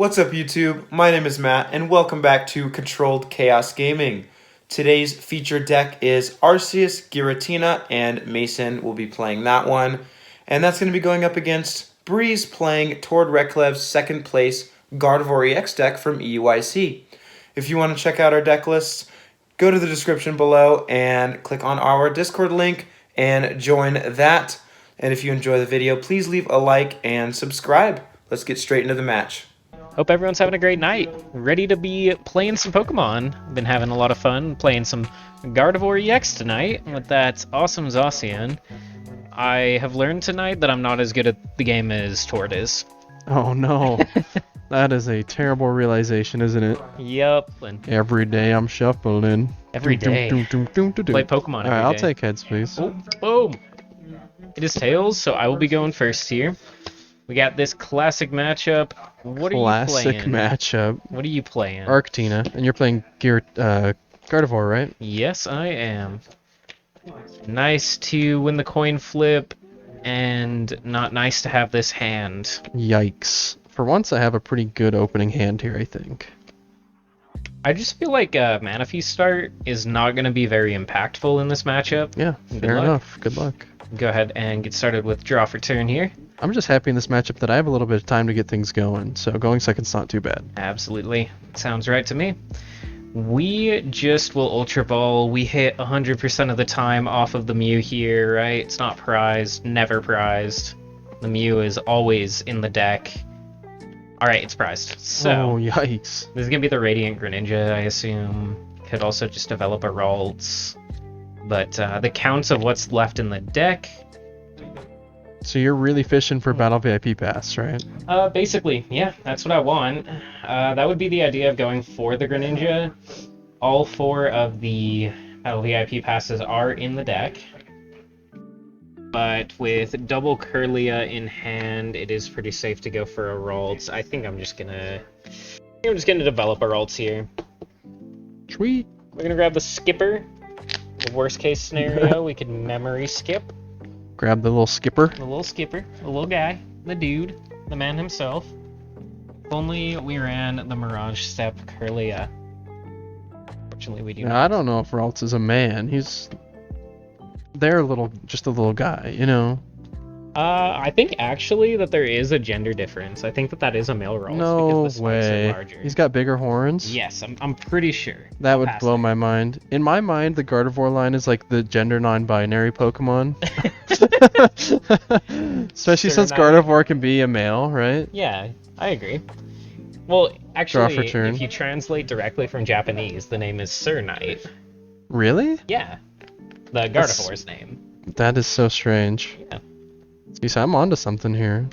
What's up YouTube? My name is Matt and welcome back to Controlled Chaos Gaming. Today's featured deck is Arceus, Giratina, and Mason will be playing that one. And that's going to be going up against Breeze playing Tord Reklev's second place Gardevoir EX deck from EUIC. If you want to check out our deck lists, go to the description below and click on our Discord link and join that. And if you enjoy the video, please leave a like and subscribe. Let's get straight into the match. Hope everyone's having a great night. Ready to be playing some Pokemon. Been having a lot of fun playing some Gardevoir EX tonight with that awesome Zacian. I have learned tonight that I'm not as good at the game as Tord is. Oh no. That is a terrible realization, isn't it? Yup. And every day I'm shuffling. Every day. Play Pokemon every day. Alright, I'll take heads, please. Oh, boom. It is Tails, so I will be going first here. We got this classic matchup. What are you playing? Classic matchup. What are you playing? Arctina, and you're playing Gardevoir, right? Yes, I am. Nice to win the coin flip, and not nice to have this hand. Yikes. For once, I have a pretty good opening hand here, I think. I just feel like Manaphy start is not going to be very impactful in this matchup. Yeah, fair enough. Good luck. Go ahead and get started with draw for turn here. I'm just happy in this matchup that I have a little bit of time to get things going, so going second's not too bad. Absolutely. Sounds right to me. We just will Ultra Ball. We hit 100% of the time off of the Mew here, right? It's not prized, never prized. The Mew is always in the deck. Alright, it's prized. So, oh, yikes. This is going to be the Radiant Greninja, I assume. Could also just develop a Ralts. But the counts of what's left in the deck... So you're really fishing for Battle VIP Pass, right? Basically, yeah, that's what I want. That would be the idea of going for the Greninja. All 4 of the Battle VIP Passes are in the deck. But with double Kirlia in hand, it is pretty safe to go for a Ralts. I think I'm just gonna develop a Ralts here. Sweet. We're gonna grab the Skipper. The worst case scenario, we could memory skip. Grab the little skipper. The little skipper, the little guy, the dude, the man himself. If only we ran the Mirage Step Kirlia. Fortunately, we do not. I don't know if Ralts is a man. They're just a little guy, you know. I think actually that there is a gender difference. I think that is a male Ralts because the spikes are larger. He's got bigger horns? Yes, I'm pretty sure. That would blow my mind. In my mind, the Gardevoir line is like the gender non-binary Pokemon. Especially since Gardevoir can be a male, right? Yeah, I agree. Well, actually, turn. If you translate directly from Japanese, the name is Sir Knight. Really? Yeah. The Gardevoir's name. That is so strange. Yeah. See, I'm onto something here.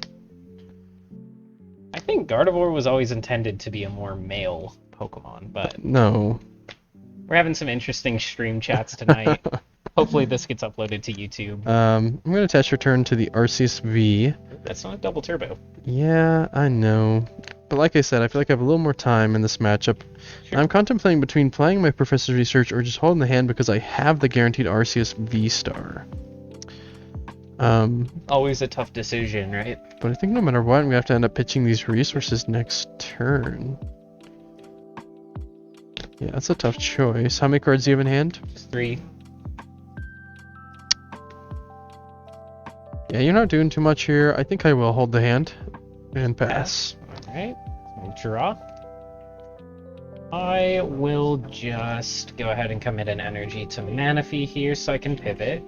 I think Gardevoir was always intended to be a more male Pokemon, but... No. We're having some interesting stream chats tonight. Hopefully this gets uploaded to YouTube. I'm going to test your turn to the Arceus V. That's not a double turbo. Yeah, I know. But like I said, I feel like I have a little more time in this matchup. Sure. I'm contemplating between playing my Professor's Research or just holding the hand because I have the guaranteed Arceus VSTAR. Always a tough decision, right? But I think no matter what, we have to end up pitching these resources next turn. Yeah, that's a tough choice. How many cards do you have in hand? Just 3. Yeah, you're not doing too much here. I think I will hold the hand and pass. Alright, we'll draw. I will just go ahead and commit an energy to Manaphy here so I can pivot.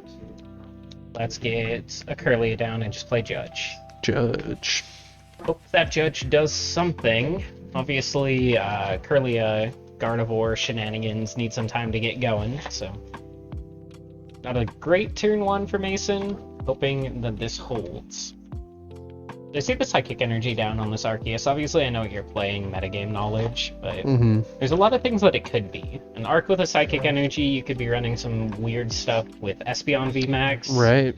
Let's get a Kirlia down and just play Judge. Judge. Hope that Judge does something. Obviously, Kirlia, Gardevoir shenanigans need some time to get going, so... Not a great turn 1 for Mason. Hoping that this holds. I see the Psychic Energy down on this Arceus. Obviously, I know you're playing metagame knowledge, but there's a lot of things that it could be. An Arc with a Psychic Energy, you could be running some weird stuff with Espeon VMAX. Right.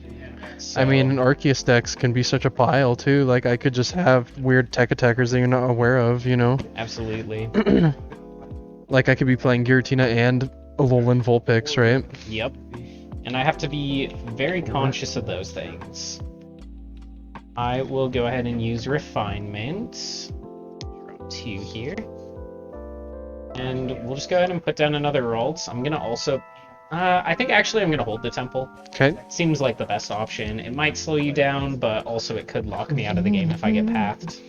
So... I mean, Arceus decks can be such a pile, too. Like, I could just have weird tech attackers that you're not aware of, you know? Absolutely. Like, I could be playing Giratina and Alolan Vulpix, right? Yep. And I have to be very conscious of those things. I will go ahead and use Refinement. 2 here. And we'll just go ahead and put down another Ralts. I'm gonna also... I think actually I'm gonna hold the Temple. Okay. Seems like the best option. It might slow you down, but also it could lock me out of the game if I get pathed.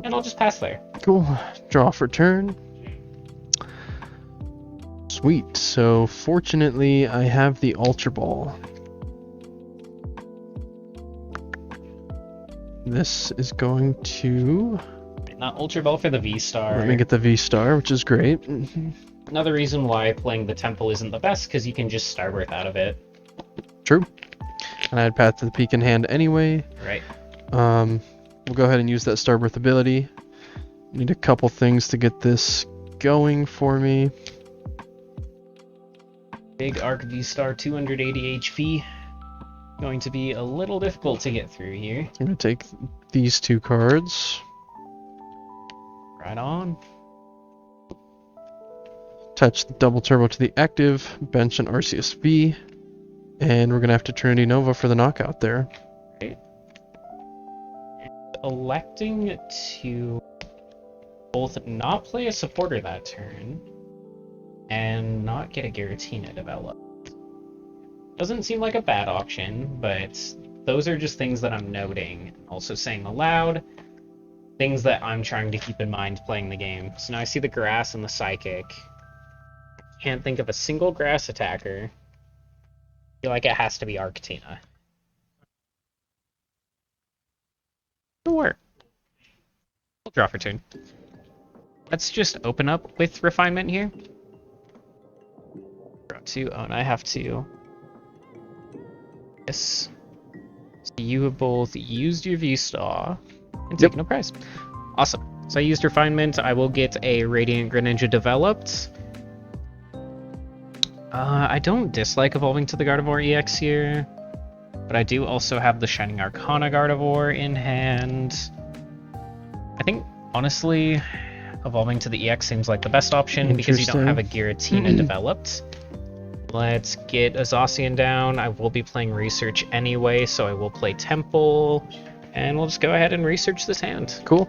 And I'll just pass there. Cool. Draw for turn. Sweet. So fortunately, I have the Ultra Ball. This is going to... Not Ultra Ball for the V-Star. Let me get the V-Star, which is great. Another reason why playing the Temple isn't the best, because you can just Starbirth out of it. True. And I had Path to the Peak in hand anyway. Right. We'll go ahead and use that Starbirth ability. Need a couple things to get this going for me. Big Arc V-Star, 280 HP. Going to be a little difficult to get through here. I'm going to take these 2 cards. Right on. Attach the double turbo to the active, bench an Arceus V, and we're going to have to Trinity Nova for the knockout there. Right. Electing to both not play a supporter that turn and not get a Giratina developed. Doesn't seem like a bad option, but those are just things that I'm noting. Also saying aloud, things that I'm trying to keep in mind playing the game. So now I see the grass and the psychic. Can't think of a single grass attacker. I feel like it has to be Arctina. Sure. We'll draw for turn. Let's just open up with refinement here. Draw 2. Oh, and I have to. Yes. So you have both used your V-Star and taken a prize. Awesome. So I used refinement. I will get a Radiant Greninja developed. I don't dislike evolving to the Gardevoir EX here, but I do also have the Shining Arcana Gardevoir in hand. I think, honestly, evolving to the EX seems like the best option because you don't have a Giratina developed. Let's get a Zacian down. I will be playing Research anyway, so I will play Temple, and we'll just go ahead and research this hand. Cool.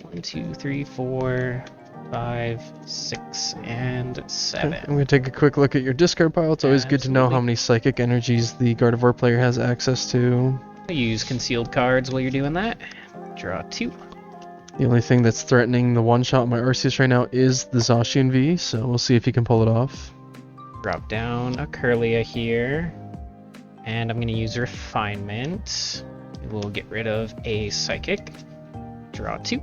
1, 2, 3, 4, 5, 6, and 7. I'm going to take a quick look at your discard pile. It's always good to know how many psychic energies the Gardevoir player has access to. Use concealed cards while you're doing that. Draw 2. The only thing that's threatening the one-shot on my Arceus right now is the Zacian V, so we'll see if he can pull it off. Drop down a Curlia here. And I'm going to use Refinement. We'll get rid of a Psychic. Draw 2.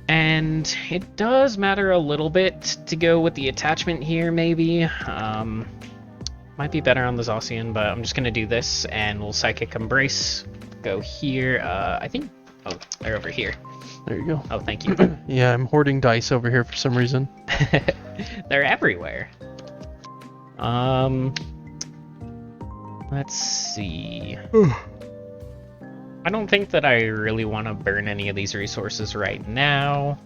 And it does matter a little bit to go with the attachment here, maybe. Might be better on the Zacian, but I'm just going to do this, and we'll Psychic Embrace. Go here. I think... Oh, they're over here. There you go. Oh, thank you. Yeah, I'm hoarding dice over here for some reason. They're everywhere. Let's see. I don't think that I really want to burn any of these resources right now.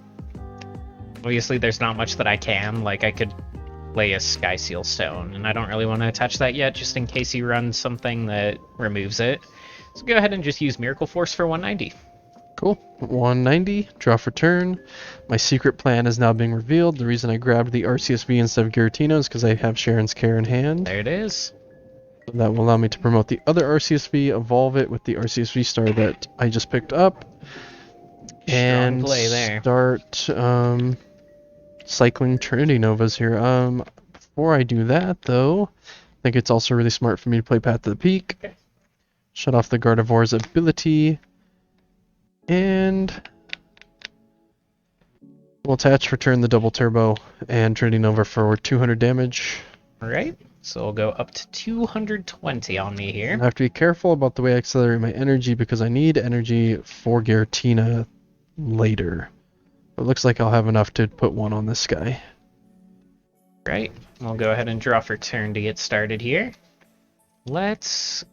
Obviously, there's not much that I can. Like, I could play a Sky Seal Stone, and I don't really want to attach that yet, just in case he runs something that removes it. So go ahead and just use Miracle Force for 190. Cool. 190, draw for turn. My secret plan is now being revealed. The reason I grabbed the Arceus V instead of Giratina is because I have Sharon's Care in hand. There it is. That will allow me to promote the other Arceus V, evolve it with the Arceus V-Star that I just picked up. And play there. Start cycling Trinity Novas here. Before I do that, though, I think it's also really smart for me to play Path to the Peak. Okay. Shut off the Gardevoir's ability. And we'll attach, return the double turbo, and Trinity Nova for 200 damage. Alright, so we'll go up to 220 on me here. I have to be careful about the way I accelerate my energy because I need energy for Giratina later. It looks like I'll have enough to put one on this guy. Right, we'll go ahead and draw for turn to get started here. Let's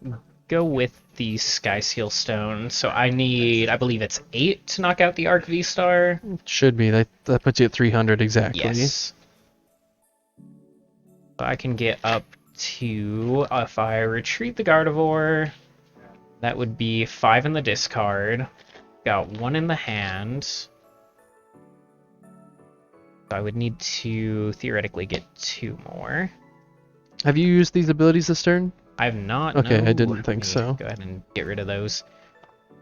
go with the Sky Seal Stone. So I need, I believe it's 8 to knock out the Arc V-Star. Should be. That puts you at 300 exactly. Yes. So I can get up to, if I retreat the Gardevoir, that would be 5 in the discard. got one in the hand. So I would need to theoretically get 2 more. Have you used these abilities this turn? I've not. Okay, no. I didn't think Let me so. Go ahead and get rid of those.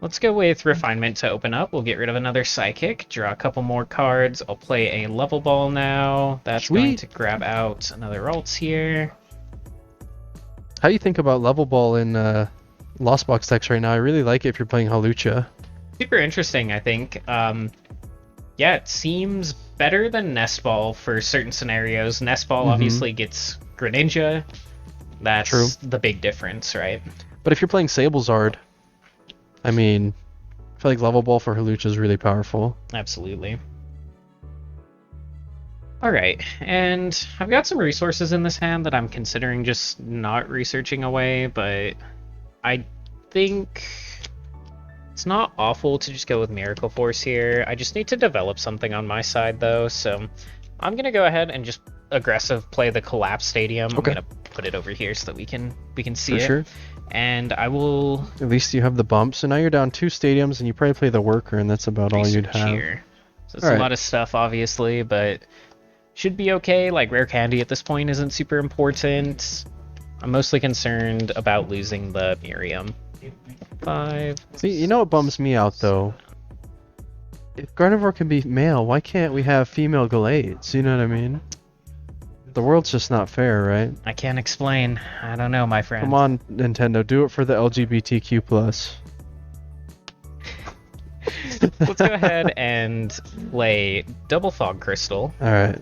Let's go with Refinement to open up. We'll get rid of another Psychic, draw a couple more cards. I'll play a Level Ball now. That's going to grab out another Ralts here. How do you think about Level Ball in Lost Box decks right now? I really like it if you're playing Hawlucha. Super interesting, I think. Yeah, it seems better than Nest Ball for certain scenarios. Nest Ball obviously gets Greninja. That's True. the big difference, right? But if you're playing Sablezard, I mean, I feel like Level Ball for Hawlucha is really powerful. Absolutely. Alright, and I've got some resources in this hand that I'm considering just not researching away, but I think it's not awful to just go with Miracle Force here. I just need to develop something on my side, though, so I'm going to go ahead and just aggressive play the Collapse Stadium. Okay. I'm going to put it over here so that we can see For it. sure. And I will At least you have the bump. So now you're down 2 stadiums, and you probably play the Worker, and that's about all you'd research have. here. So it's Alright. a lot of stuff, obviously, but should be okay. Like, Rare Candy at this point isn't super important. I'm mostly concerned about losing the Miriam. 5. See, you know what bums me out, though? If Gardevoir can be male, why can't we have female Gallades? You know what I mean? The world's just not fair, right? I can't explain. I don't know, my friend. Come on, Nintendo, do it for the LGBTQ+. Let's go ahead and play Double Fog Crystal, Alright.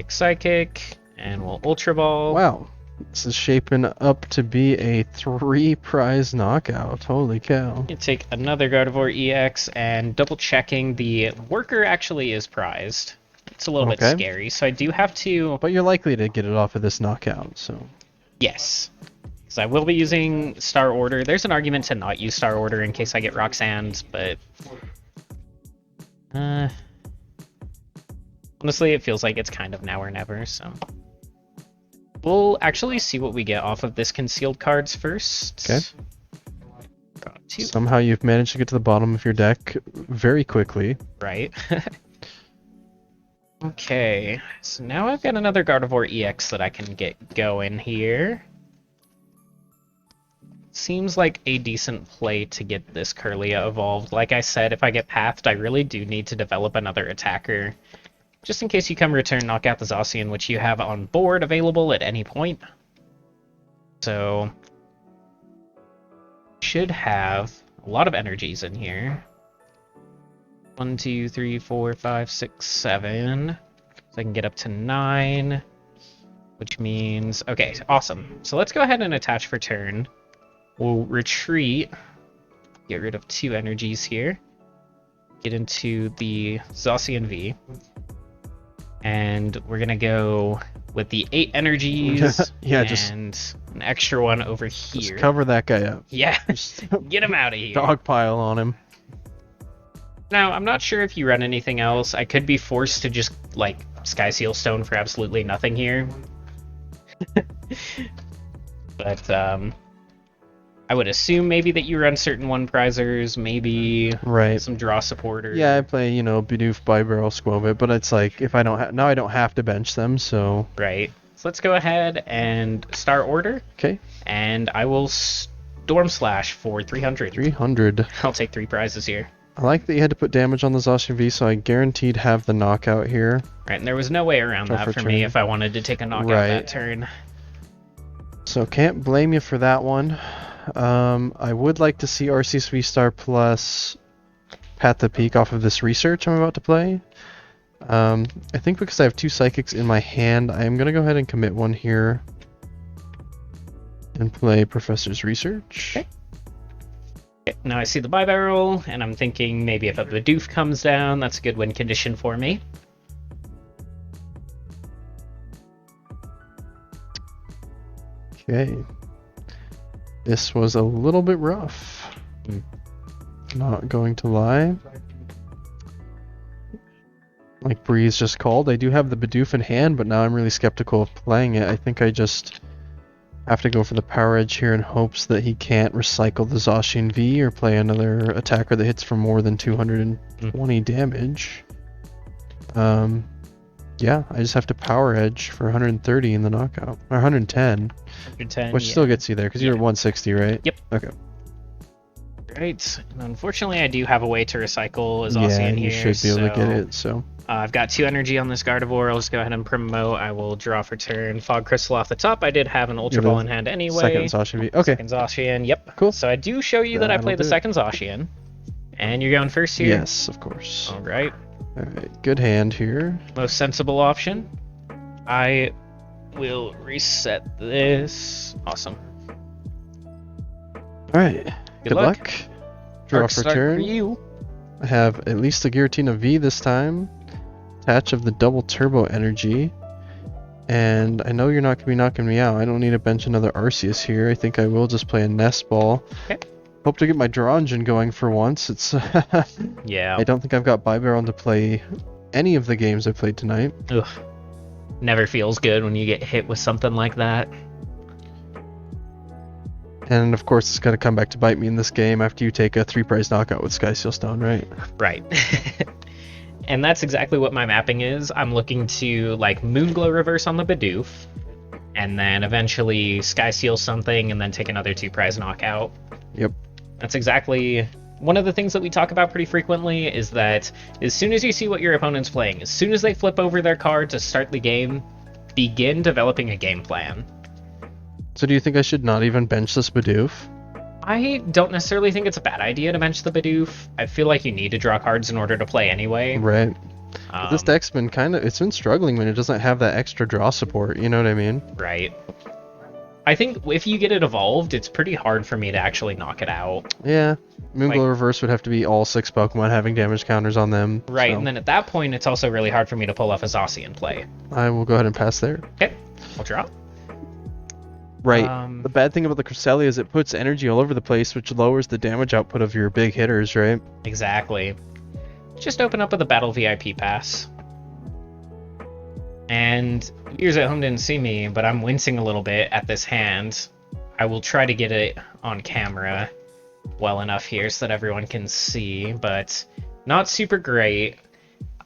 Psychic, and we'll Ultra Ball. Wow. This is shaping up to be a 3-prize knockout. Holy cow. You take another Gardevoir EX, and double checking the Worker actually is prized. It's a little bit scary, so I do have to... But you're likely to get it off of this knockout, so... Yes. So I will be using Star Order. There's an argument to not use Star Order in case I get Roxanne, but... honestly, it feels like it's kind of now or never, so... We'll actually see what we get off of this concealed cards first. Okay. Got 2. Somehow you've managed to get to the bottom of your deck very quickly. Right. Okay, so now I've got another Gardevoir EX that I can get going here. Seems like a decent play to get this Kirlia evolved. Like I said, if I get pathed, I really do need to develop another attacker. Just in case you come return, knock out the Zacian, which you have on board available at any point. So, should have a lot of energies in here. 1, 2, 3, 4, 5, 6, 7. So I can get up to 9. Which means... Okay, awesome. So let's go ahead and attach for turn. We'll retreat. Get rid of 2 energies here. Get into the Zacian V. And we're going to go with the 8 energies Yeah, and just an extra one over here. Just cover that guy up. Yeah, get him out of here. Dogpile on him. Now, I'm not sure if you run anything else. I could be forced to just, like, Sky Seal Stone for absolutely nothing here. But, I would assume maybe that you run certain one-prizers, maybe some draw supporters. Yeah, I play, you know, Bidoof, Bibarrel, Skwovet, but it's like, if I don't now I don't have to bench them, so... Right. So let's go ahead and start order. Okay. And I will Storm Slash for 300. 300. I'll take 3 prizes here. I like that you had to put damage on the Zacian V, so I guaranteed have the knockout here. Right, and there was no way around that for me if I wanted to take a knockout that turn. So can't blame you for that one. I would like to see Arceus VSTAR plus Path to Peak off of this research I'm about to play. I think because I have 2 Psychics in my hand, I am going to go ahead and commit one here and play Professor's Research. Okay. Now I see the Bibarrel, and I'm thinking maybe if a Bidoof comes down, that's a good win condition for me. Okay. This was a little bit rough. Not going to lie. Like Breeze just called, I do have the Bidoof in hand, but now I'm really skeptical of playing it. I think I Have to go for the Power Edge here in hopes that he can't recycle the Zacian V or play another attacker that hits for more than 220 damage. Yeah, I just have to Power Edge for 130 in the knockout. Or 110. 110, Which still gets you there, because you're at 160, right? Yep. Okay. Right. And unfortunately, I do have a way to recycle a Yeah, Zacian you here. should be able to get it, so... I've got 2 energy on this Gardevoir. I'll just go ahead and promote. I will draw for turn. Fog Crystal off the top. I did have an Ultra Ball in hand anyway. Second Zacian V. Okay. Second Zacian, yep. Cool. So I do show you that I played the second Zacian. And you're going first here? Yes, of course. Alright. Alright, good hand here. Most sensible option. I will reset this. Awesome. Alright, good luck. Draw Dark for start turn. for you. I have at least a Giratina V this time. Attach of the double turbo energy. And I know you're not going to be knocking me out. I don't need to bench another Arceus here. I think I will just play a Nest Ball. Okay. Hope to get my draw engine going for once. It's Yeah. I don't think I've got Bibarel to play any of the games I played tonight. Ugh. Never feels good when you get hit with something like that. And of course it's got to come back to bite me in this game after you take a 3-prize knockout with Sky Seal Stone, right? Right. And that's exactly what my mapping is. I'm looking to like Moonglow reverse on the Bidoof, and then eventually Sky Seal something, and then take another 2-prize knockout. Yep. That's exactly one of the things that we talk about pretty frequently, is that as soon as you see what your opponent's playing, as soon as they flip over their card to start the game, begin developing a game plan. So do you think I should not even bench this Bidoof? I don't necessarily think it's a bad idea to bench the Bidoof. I feel like you need to draw cards in order to play anyway. Right. This deck's been it's been struggling when it doesn't have that extra draw support, you know what I mean? Right. I think if you get it evolved, it's pretty hard for me to actually knock it out. Yeah. Moonglow Reverse would have to be all 6 Pokemon having damage counters on them. Right, so. and then at that point, it's also really hard for me to pull off a Zacian play. I will go ahead and pass there. Okay, I'll draw. Right. The bad thing about the Cresselia is it puts energy all over the place, which lowers the damage output of your big hitters, right? Exactly. Just open up with a Battle VIP pass. And viewers at home didn't see me, but I'm wincing a little bit at this hand. I will try to get it on camera well enough here so that everyone can see, but not super great.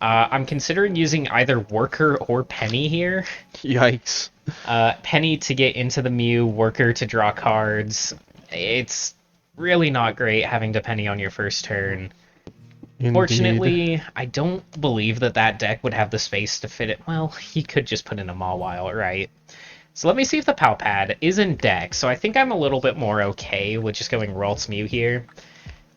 I'm considering using either Worker or Penny here. Yikes. Penny to get into the Mew, Worker to draw cards. It's really not great having to Penny on your first turn. Indeed. Fortunately, I don't believe that deck would have the space to fit it. Well, he could just put in a Mawile, right? So let me see if the Palpad is in deck. So I think I'm a little bit more okay with just going Ralts Mew here.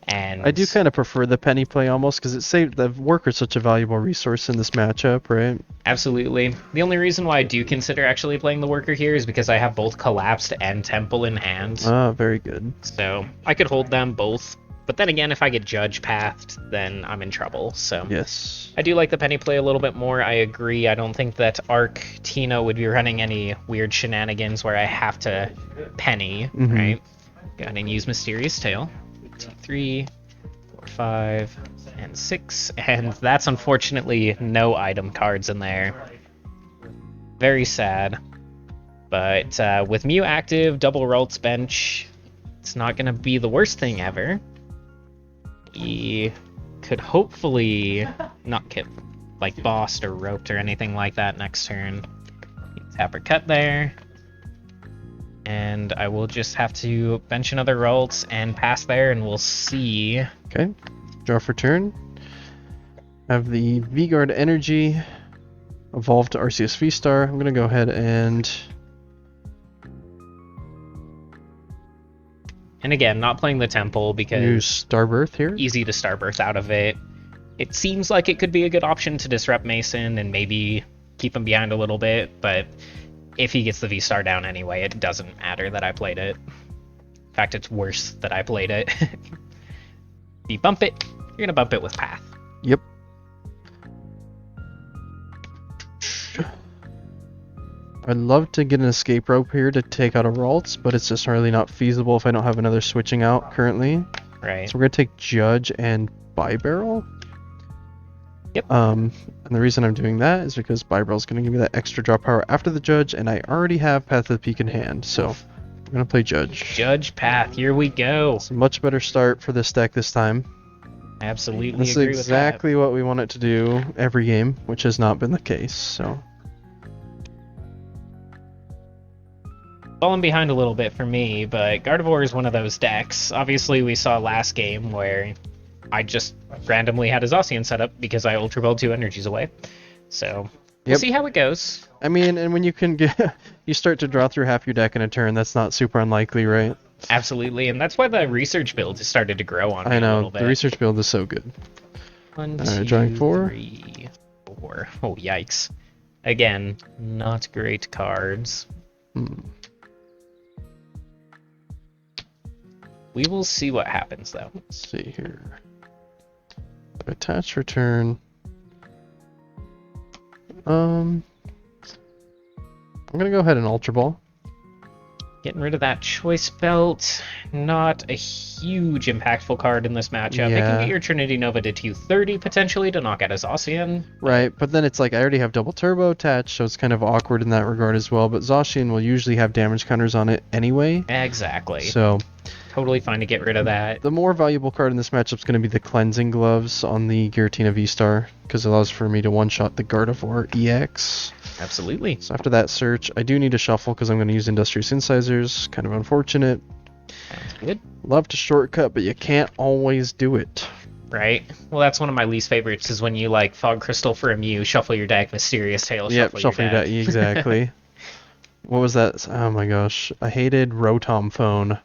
And I do kind of prefer the Penny play almost, because it saved the Worker's such a valuable resource in this matchup, right? Absolutely. The only reason why I do consider actually playing the Worker here is because I have both Collapsed and Temple in hand. Ah, very good. So I could hold them both. But then again, if I get Judge Pathed, then I'm in trouble. So yes, I do like the Penny play a little bit more. I agree. I don't think that Arc Tino would be running any weird shenanigans where I have to Penny, right? Go ahead and use Mysterious Tail. 2, 3, 4, 5, and 6. And that's unfortunately no item cards in there. Very sad. But with Mew active, double Ralts bench, it's not going to be the worst thing ever. We could hopefully not get like bossed or roped or anything like that next turn. Tap or cut there. And I will just have to bench another Ralts and pass there, and we'll see. Okay, draw for turn. Have the V-Guard Energy evolve to Arceus VSTAR. I'm going to go ahead and... And again, not playing the Temple because... use Starbirth here. Easy to Starbirth out of it. It seems like it could be a good option to disrupt Mason and maybe keep him behind a little bit, but if he gets the V-Star down anyway, it doesn't matter that I played it. In fact, it's worse that I played it. If you bump it, you're going to bump it with Path. Yep. I'd love to get an escape rope here to take out a Ralts, but it's just really not feasible if I don't have another switching out currently. Right. So we're going to take Judge and Bibarel. Yep. And the reason I'm doing that is because Bibarel's going to give me that extra draw power after the Judge, and I already have Path of the Peak in hand, so I'm gonna play Judge. Judge Path, here we go. It's a much better start for this deck this time. Absolutely This is agree with that. exactly what we want it to do every game, which has not been the case, so... Falling behind a little bit for me, but Gardevoir is one of those decks. Obviously, we saw last game where I just randomly had a Zacian set up because I Ultra Balled 2 energies away. So, we'll see how it goes. I mean, and when you can get... you start to draw through half your deck in a turn, that's not super unlikely, right? Absolutely, and that's why the research build has started to grow on me I know, a little bit. the research build is so good. 1, Alright, 2, drawing 4. 3, 4. Oh, yikes. Again, not great cards. We will see what happens, though. Let's see here. Attach return. I'm gonna go ahead and Ultra Ball. Getting rid of that Choice Belt. Not a huge impactful card in this matchup. It can Yeah. get your Trinity Nova to 230, potentially, to knock out a Zacian. Right, but then it's like I already have double turbo attached, so it's kind of awkward in that regard as well. But Zacian will usually have damage counters on it anyway. Exactly. So Totally fine to get rid of that. the more valuable card in this matchup is going to be the Cleansing Gloves on the Giratina VSTAR, because it allows for me to one-shot the Gardevoir EX. Absolutely. So after that search, I do need to shuffle because I'm going to use Industrious Incisors. Kind of unfortunate. Sounds good. Love to shortcut, but you can't always do it. Right? Well, that's one of my least favorites, is when you, like, Fog Crystal for a Mew, shuffle your deck, Mysterious Tail, Yep, shuffle your deck. exactly. What was that? Oh my gosh. I hated Rotom Phone.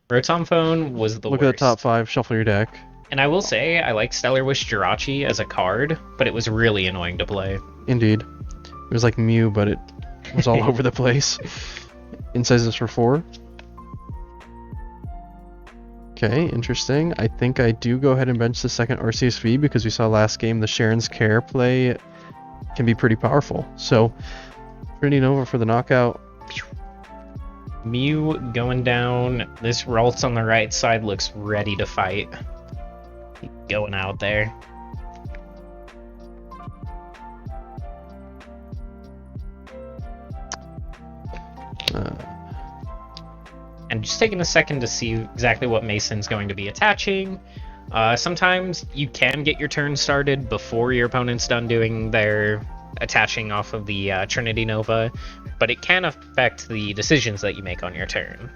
Rotom Phone was the Look worst. at the top 5, shuffle your deck. And I will say, I like Stellar Wish Jirachi as a card, but it was really annoying to play. Indeed. It was like Mew, but it was all over the place. Incisors for 4. Okay, interesting. I think I do go ahead and bench the second RCSV because we saw last game the Sharon's Care play can be pretty powerful. So, Trinity Nova for the knockout. Mew going down. This Ralts on the right side looks ready to fight. Going out there. And just taking a second to see exactly what Mason's going to be attaching. Sometimes you can get your turn started before your opponent's done doing their attaching off of the Trinity Nova, but it can affect the decisions that you make on your turn.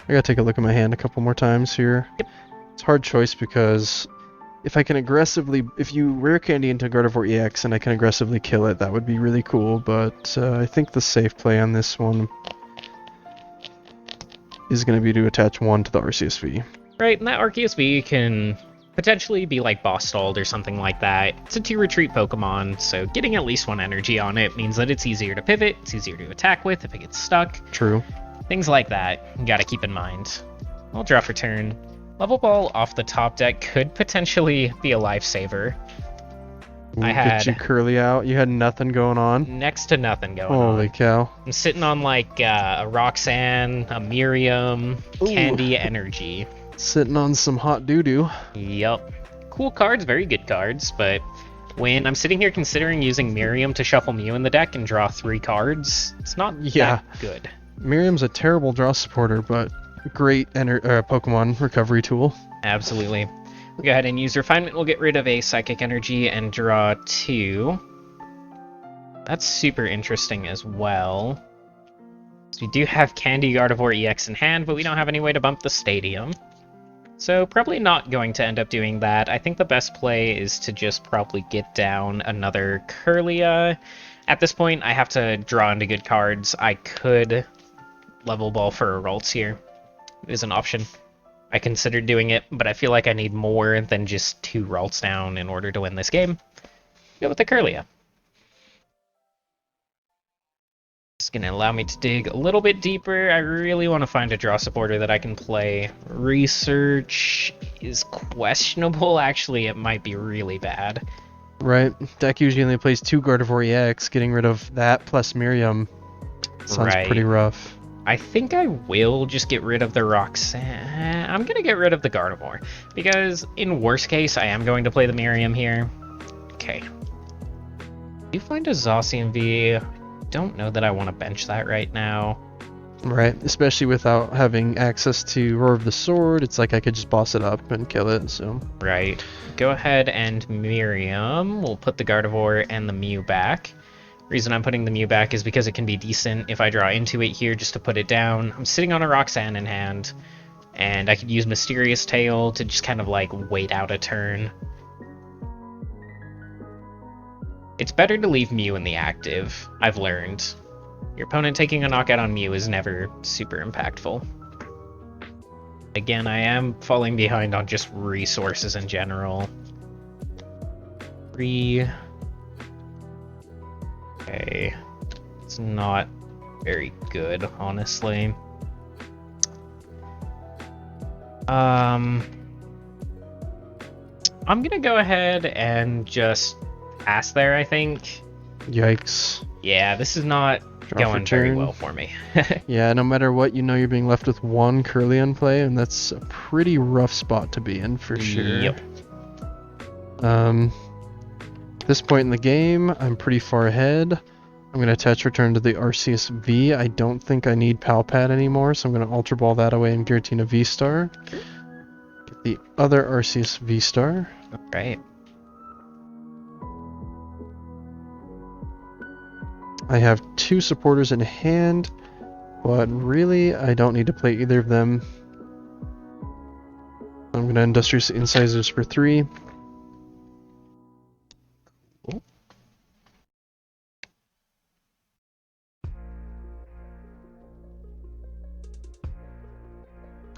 I gotta take a look at my hand a couple more times here. Yep. It's a hard choice because if I can aggressively, if you rare candy into Gardevoir EX and I can aggressively kill it, that would be really cool, but I think the safe play on this one is going to be to attach 1 to the RCSV. Right, and that RCSV can potentially be like boss stalled or something like that. It's a 2 retreat Pokemon, so getting at least 1 energy on it means that it's easier to pivot, it's easier to attack with if it gets stuck. True. Things like that, you gotta keep in mind. I'll draw for turn. Level Ball off the top deck could potentially be a lifesaver. I had Get you curly out. You had nothing going on. next to nothing going on. Holy cow. I'm sitting on like a Roxanne, a Miriam, Ooh. Candy Energy. Sitting on some hot doo-doo. Yup. Cool cards, very good cards, but when I'm sitting here considering using Miriam to shuffle Mew in the deck and draw 3 cards, it's not that good. Miriam's a terrible draw supporter, but great Pokemon recovery tool. Absolutely. Go ahead and use Refinement. We'll get rid of a Psychic Energy and draw 2. That's super interesting as well. So we do have Candy Gardevoir EX in hand, but we don't have any way to bump the Stadium. So probably not going to end up doing that. I think the best play is to just probably get down another Kirlia. At this point, I have to draw into good cards. I could level ball for a Ralts here. It is an option. I considered doing it, but I feel like I need more than just 2 Ralts down in order to win this game. Go with the Kirlia. It's going to allow me to dig a little bit deeper. I really want to find a draw supporter that I can play. Research is questionable. Actually, it might be really bad. Right. Deck usually only plays 2 Gardevoir EX. Getting rid of that plus Miriam sounds pretty rough. I think I will just get rid of the Roxanne. I'm going to get rid of the Gardevoir, because in worst case, I am going to play the Miriam here. Okay. Do you find a Zacian V? don't know that I want to bench that right now. Right, especially without having access to Roar of the Sword, it's like I could just boss it up and kill it, so... Right. Go ahead and Miriam. We'll put the Gardevoir and the Mew back. Reason I'm putting the Mew back is because it can be decent if I draw into it here just to put it down. I'm sitting on a Roxanne in hand, and I could use Mysterious Tail to just kind of like wait out a turn. It's better to leave Mew in the active, I've learned. Your opponent taking a knockout on Mew is never super impactful. Again, I am falling behind on just resources in general. Okay. It's not very good, honestly. I'm gonna go ahead and just pass there, I think. Yikes. Yeah, this is not going very well for me. Yeah, no matter what, you know you're being left with one Kirlian play, and that's a pretty rough spot to be in for sure. Yep. At this point in the game, I'm pretty far ahead. I'm going to attach return to the Arceus V. I don't think I need Palpad anymore, so I'm going to Ultra Ball that away in Giratina VSTAR. Get the other Arceus VSTAR. Right. I have two supporters in hand, but really I don't need to play either of them. I'm going to Industrious Incisors for 3.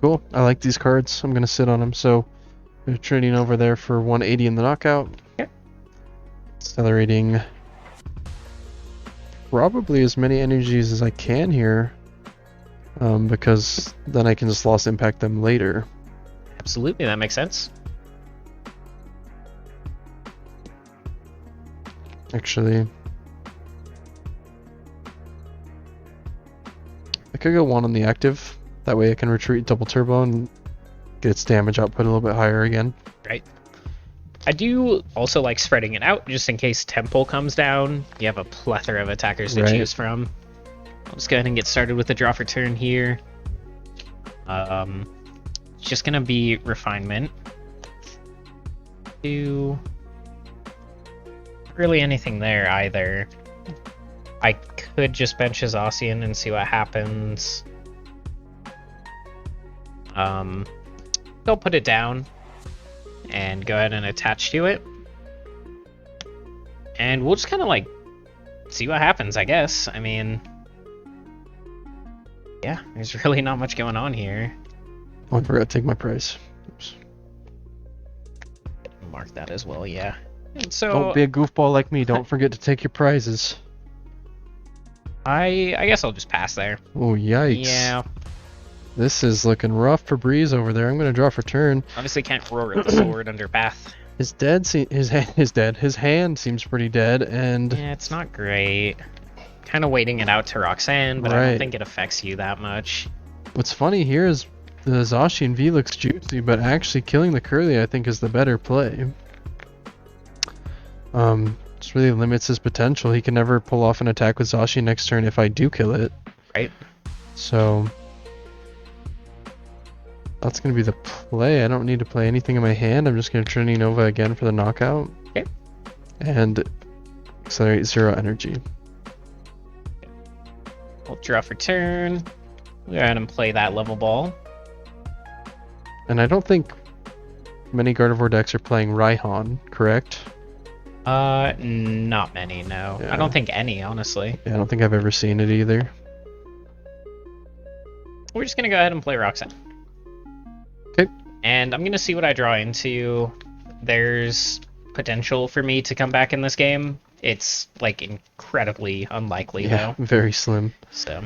Cool. I like these cards. I'm going to sit on them. So they're trading over there for 180 in the knockout. Yep. Accelerating probably as many energies as I can here, because then I can just lost impact them later. Absolutely, that makes sense. Actually, I could go 1 on the active. That way I can retreat double turbo and get its damage output a little bit higher again. Right. I do also like spreading it out, just in case Temple comes down. You have a plethora of attackers to choose from. I'll just go ahead and get started with the draw for turn here. It's just gonna be Refinement. Do really anything there either. I could just bench his Zacian and see what happens. They'll put it down and go ahead and attach to it, and we'll just kind of like see what happens, I guess. I mean, yeah, there's really not much going on here. Oh, I forgot to take my prize. Oops. Mark that as well, yeah. And so Don't be a goofball like me. Don't forget to take your prizes. I guess I'll just pass there. Oh, yikes. Yeah. This is looking rough for Breeze over there. I'm going to draw for turn. Obviously can't roar with the sword under path. His hand seems pretty dead, and Yeah, it's not great. Kind of waiting it out to Roxanne, but I Right. don't think it affects you that much. what's funny here is the Zacian V looks juicy, but actually killing the Curly I think is the better play. Just really limits his potential. He can never pull off an attack with Zacian next turn if I do kill it. Right. So that's going to be the play. I don't need to play anything in my hand. I'm just going to Trinity Nova again for the knockout. Okay. And accelerate 0 energy. We'll draw for turn. We'll go ahead and play that level ball. And I don't think many Gardevoir decks are playing Raihan, correct? Not many, no. Yeah. I don't think any, honestly. Yeah, I don't think I've ever seen it either. We're just gonna go ahead and play Roxanne. Okay. And I'm gonna see what I draw into. There's potential for me to come back in this game. It's, like, incredibly unlikely, Yeah, though. very slim. So,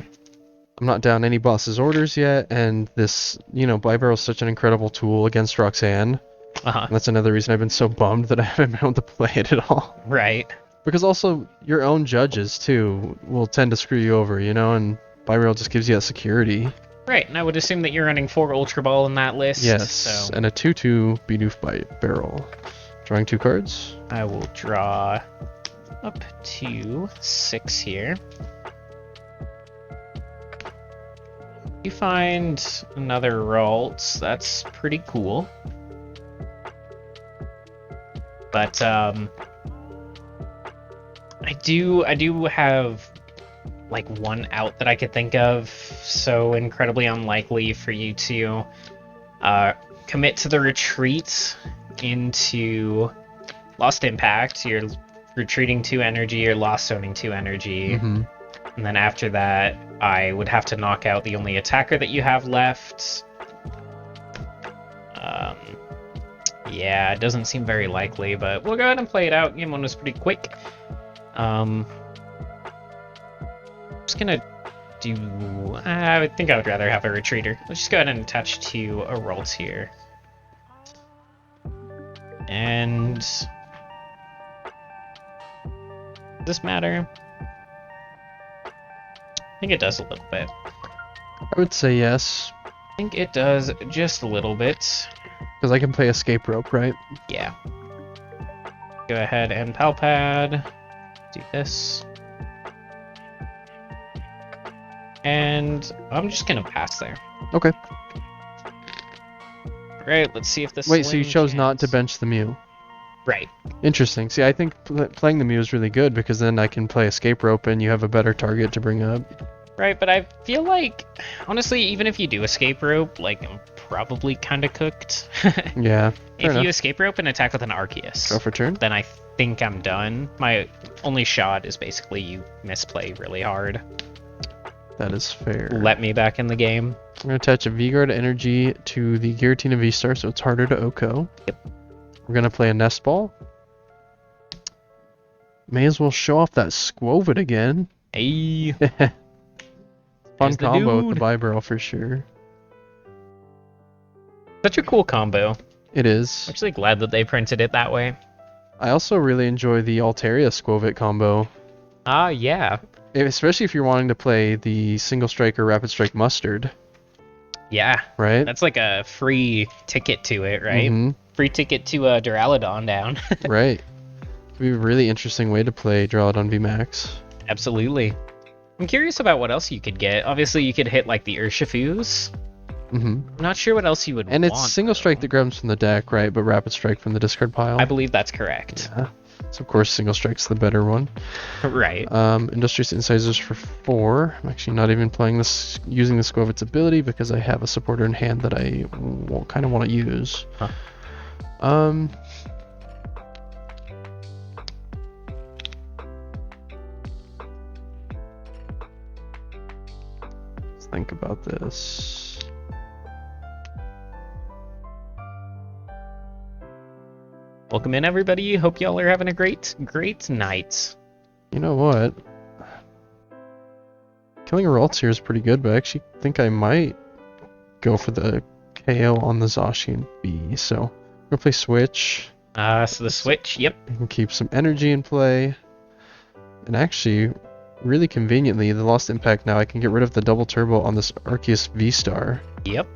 I'm not down any boss's orders yet, and this, Blight is such an incredible tool against Roxanne. And that's another reason I've been so bummed that I haven't been able to play it at all. right. Because also, your own judges, too, will tend to screw you over, and Blight just gives you that security. Right, and I would assume that you're running 4 Ultra Ball in that list. Yes, So and a 2/2 Bidoof Bite Barrel. Drawing 2 cards. I will draw up to 6 here. You find another Ralts. That's pretty cool. But I do have like one out that I could think of. So incredibly unlikely for you to commit to the retreat into Lost Impact. You're retreating 2 energy, you're lost zoning 2 energy. Mm-hmm. And then after that, I would have to knock out the only attacker that you have left. Yeah, it doesn't seem very likely, but we'll go ahead and play it out. Game 1 was pretty quick. Just gonna do... I think I would rather have a retreater. Let's just go ahead and attach to a Ralts here. And... does this matter? I think it does a little bit. I would say yes. I think it does just a little bit. Because I can play escape rope, right? Yeah. Go ahead and pal pad. Do this. And I'm just gonna pass there. Okay. Alright, let's see if this. Wait, so you chose not to bench the Mew? Right. Interesting. See, I think playing the Mew is really good because then I can play escape rope and you have a better target to bring up. Right, but I feel like, honestly, even if you do escape rope, like, I'm probably kind of cooked. Yeah. If you escape rope and attack with an Arceus, go for turn, then I think I'm done. My only shot is basically you misplay really hard. That is fair. Let me back in the game. I'm going to attach a V-Guard energy to the Giratina VSTAR, so it's harder to OHKO. Yep. We're going to play a Nest Ball. May as well show off that Skwovet again. Hey. Fun combo dude. with the Bibarel for sure. Such a cool combo. It is. I'm actually glad that they printed it that way. I also really enjoy the Altaria Skwovet combo. Ah, yeah. Especially if you're wanting to play the Single Strike or Rapid Strike Mustard. Yeah. Right? That's like a free ticket to it, right? Mm-hmm. Free ticket to Duraludon down. Right. Could be a really interesting way to play Duraludon VMAX. Absolutely. I'm curious about what else you could get. Obviously, you could hit like the Urshifus. Mm-hmm. I'm not sure what else you would want. And it's Single Strike that grabs from the deck, right? But Rapid Strike from the discard pile. I believe that's correct. Yeah. So of course Single Strike's the better one. Right. Industrious Incisors for 4. I'm actually not even playing this using the Skwovet's ability because I have a supporter in hand that I kind of want to use. Huh. Let's think about this. Welcome in, everybody. Hope y'all are having a great night. You know what? Killing a Ralts here is pretty good, but I actually think I might go for the KO on the Zacian B. So I'm gonna play Switch. So the Switch, yep. I can keep some energy in play. And actually, really conveniently, the Lost Impact now, I can get rid of the double turbo on this Arceus VSTAR. Yep.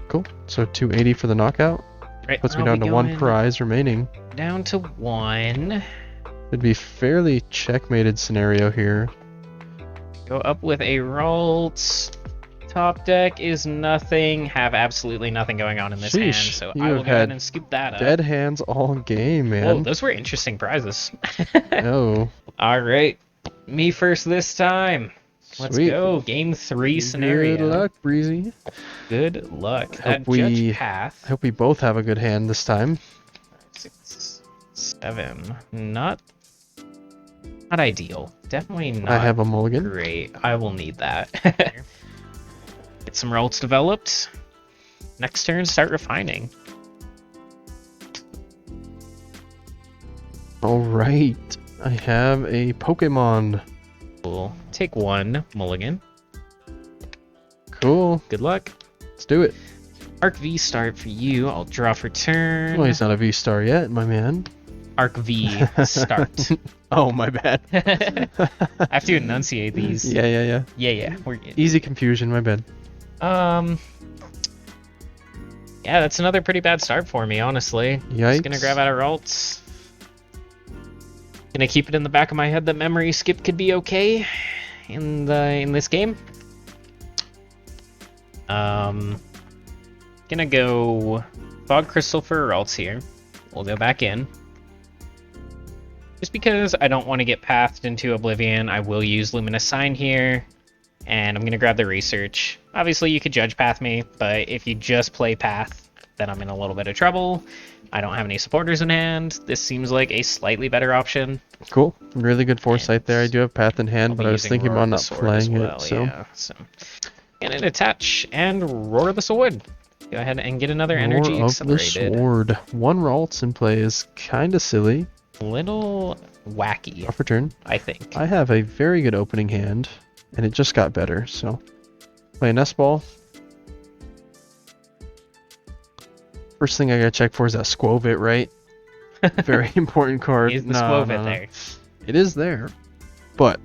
Cool. So 280 for the knockout. Right. Puts me down to 1 prize remaining. Down to 1. It'd be fairly checkmated scenario here. Go up with a Ralts. Top deck is nothing. Have absolutely nothing going on in this hand, so I will go ahead and scoop that up. Dead hands all game, man. Whoa, those were interesting prizes. Oh. All right, me first this time. Let's Sweet. go. Game 3 scenario. Good luck, Breezy. Good luck. Hope we both have a good hand this time. 6, 7. Not ideal. Definitely not. I have a mulligan. Great. I will need that. Get some Ralts developed. Next turn, start refining. Alright. I have a Pokemon. Cool. Take 1 mulligan. Cool. Good luck. Let's do it. Arc V start for you. I'll draw for turn. Well, he's not a V-Star yet, my man. Arc V start. Oh, my bad. I have to enunciate these. Yeah. Yeah. We're good. Easy confusion, my bad. Yeah, that's another pretty bad start for me, honestly. Yikes. Just gonna grab out of Ralts. Gonna keep it in the back of my head that memory skip could be okay in this game. Gonna go Fog Crystal for Ralts here. We'll go back in. Just because I don't want to get pathed into Oblivion, I will use Luminous Sign here. And I'm gonna grab the Research. Obviously you could Judge Path me, but if you just play Path, then I'm in a little bit of trouble. I don't have any supporters in hand. This seems like a slightly better option. Cool. Really good foresight there. I do have Path in hand, but I was thinking about not Sword playing as well, it. So. Yeah, so and then attach and Roar the Sword. Go ahead and get another energy Roar of accelerated. the Sword. One Ralts in play is kind of silly. Little wacky. Off return. I think. I have a very good opening hand, and it just got better. So, play a Nest Ball. First thing I gotta check for is that Skwovet, right? Very important card. Is the Skwovet there? It is there, but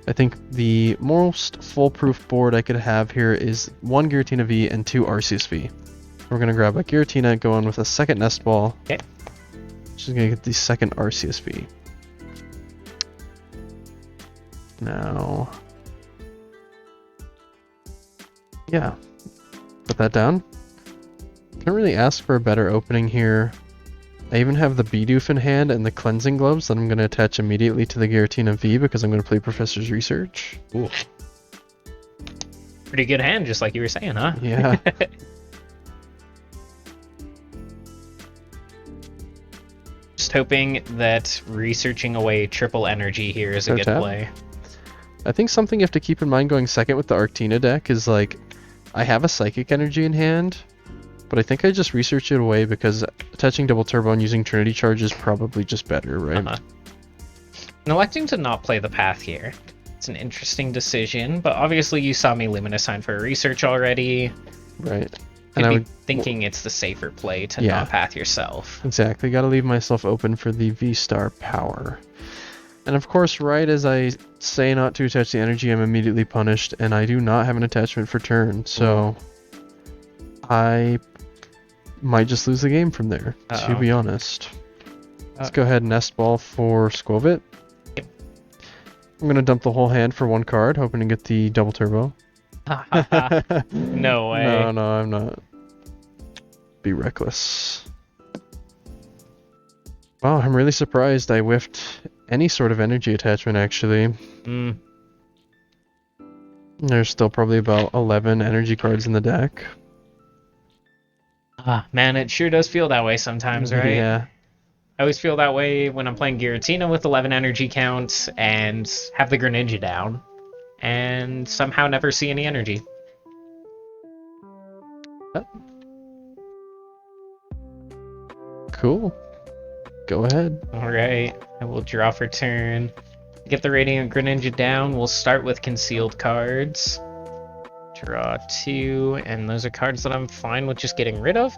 I think the most foolproof board I could have here is 1 Giratina V and 2 Arceus V. We're gonna grab a Giratina, go in with a second Nest Ball. Okay. She's gonna get the second Arceus V. Now, yeah, put that down. Can't really ask for a better opening here. I even have the Bidoof in hand and the Cleansing Gloves that I'm going to attach immediately to the Giratina V because I'm going to play Professor's Research. Ooh. Pretty good hand, just like you were saying, huh? Yeah. Just hoping that researching away triple energy here is a good play. I think something you have to keep in mind going second with the Arctina deck is like, I have a Psychic Energy in hand, but I think I just research it away because attaching Double Turbo and using Trinity Charge is probably just better, right? And electing to not play the path here. It's an interesting decision, but obviously you saw me Luminous Sign for a research already. Right. And I would thinking it's the safer play to not path yourself. Exactly. Gotta leave myself open for the V-Star power. And of course, right as I say not to attach the energy, I'm immediately punished, and I do not have an attachment for turn, so I might just lose the game from there, to be honest. Let's go ahead and Nest Ball for Skwovet. Yep. I'm going to dump the whole hand for 1 card, hoping to get the Double Turbo. No way. No, I'm not. Be reckless. Wow, I'm really surprised I whiffed any sort of energy attachment, actually. There's still probably about 11 energy cards in the deck. Man, it sure does feel that way sometimes, right? Yeah. I always feel that way when I'm playing Giratina with 11 energy count and have the Greninja down, and somehow never see any energy. Cool. Go ahead. Alright, I will draw for turn. Get the Radiant Greninja down. We'll start with concealed cards. Draw 2, and those are cards that I'm fine with just getting rid of.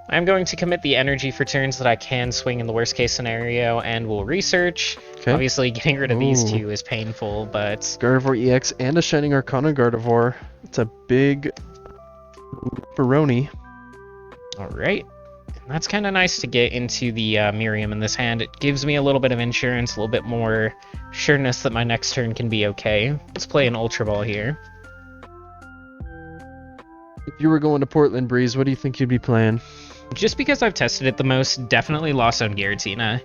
I'm going to commit the energy for turns that I can swing in the worst case scenario, and we'll research. Okay. Obviously, getting rid of these 2 is painful, but... Gardevoir EX and a Shining Arcana Gardevoir. It's a big Baroni. Alright. That's kind of nice to get into the Miriam in this hand. It gives me a little bit of insurance, a little bit more sureness that my next turn can be okay. Let's play an Ultra Ball here. If you were going to Portland Breeze, what do you think you'd be playing? Just because I've tested it the most, definitely Lost Zone Giratina.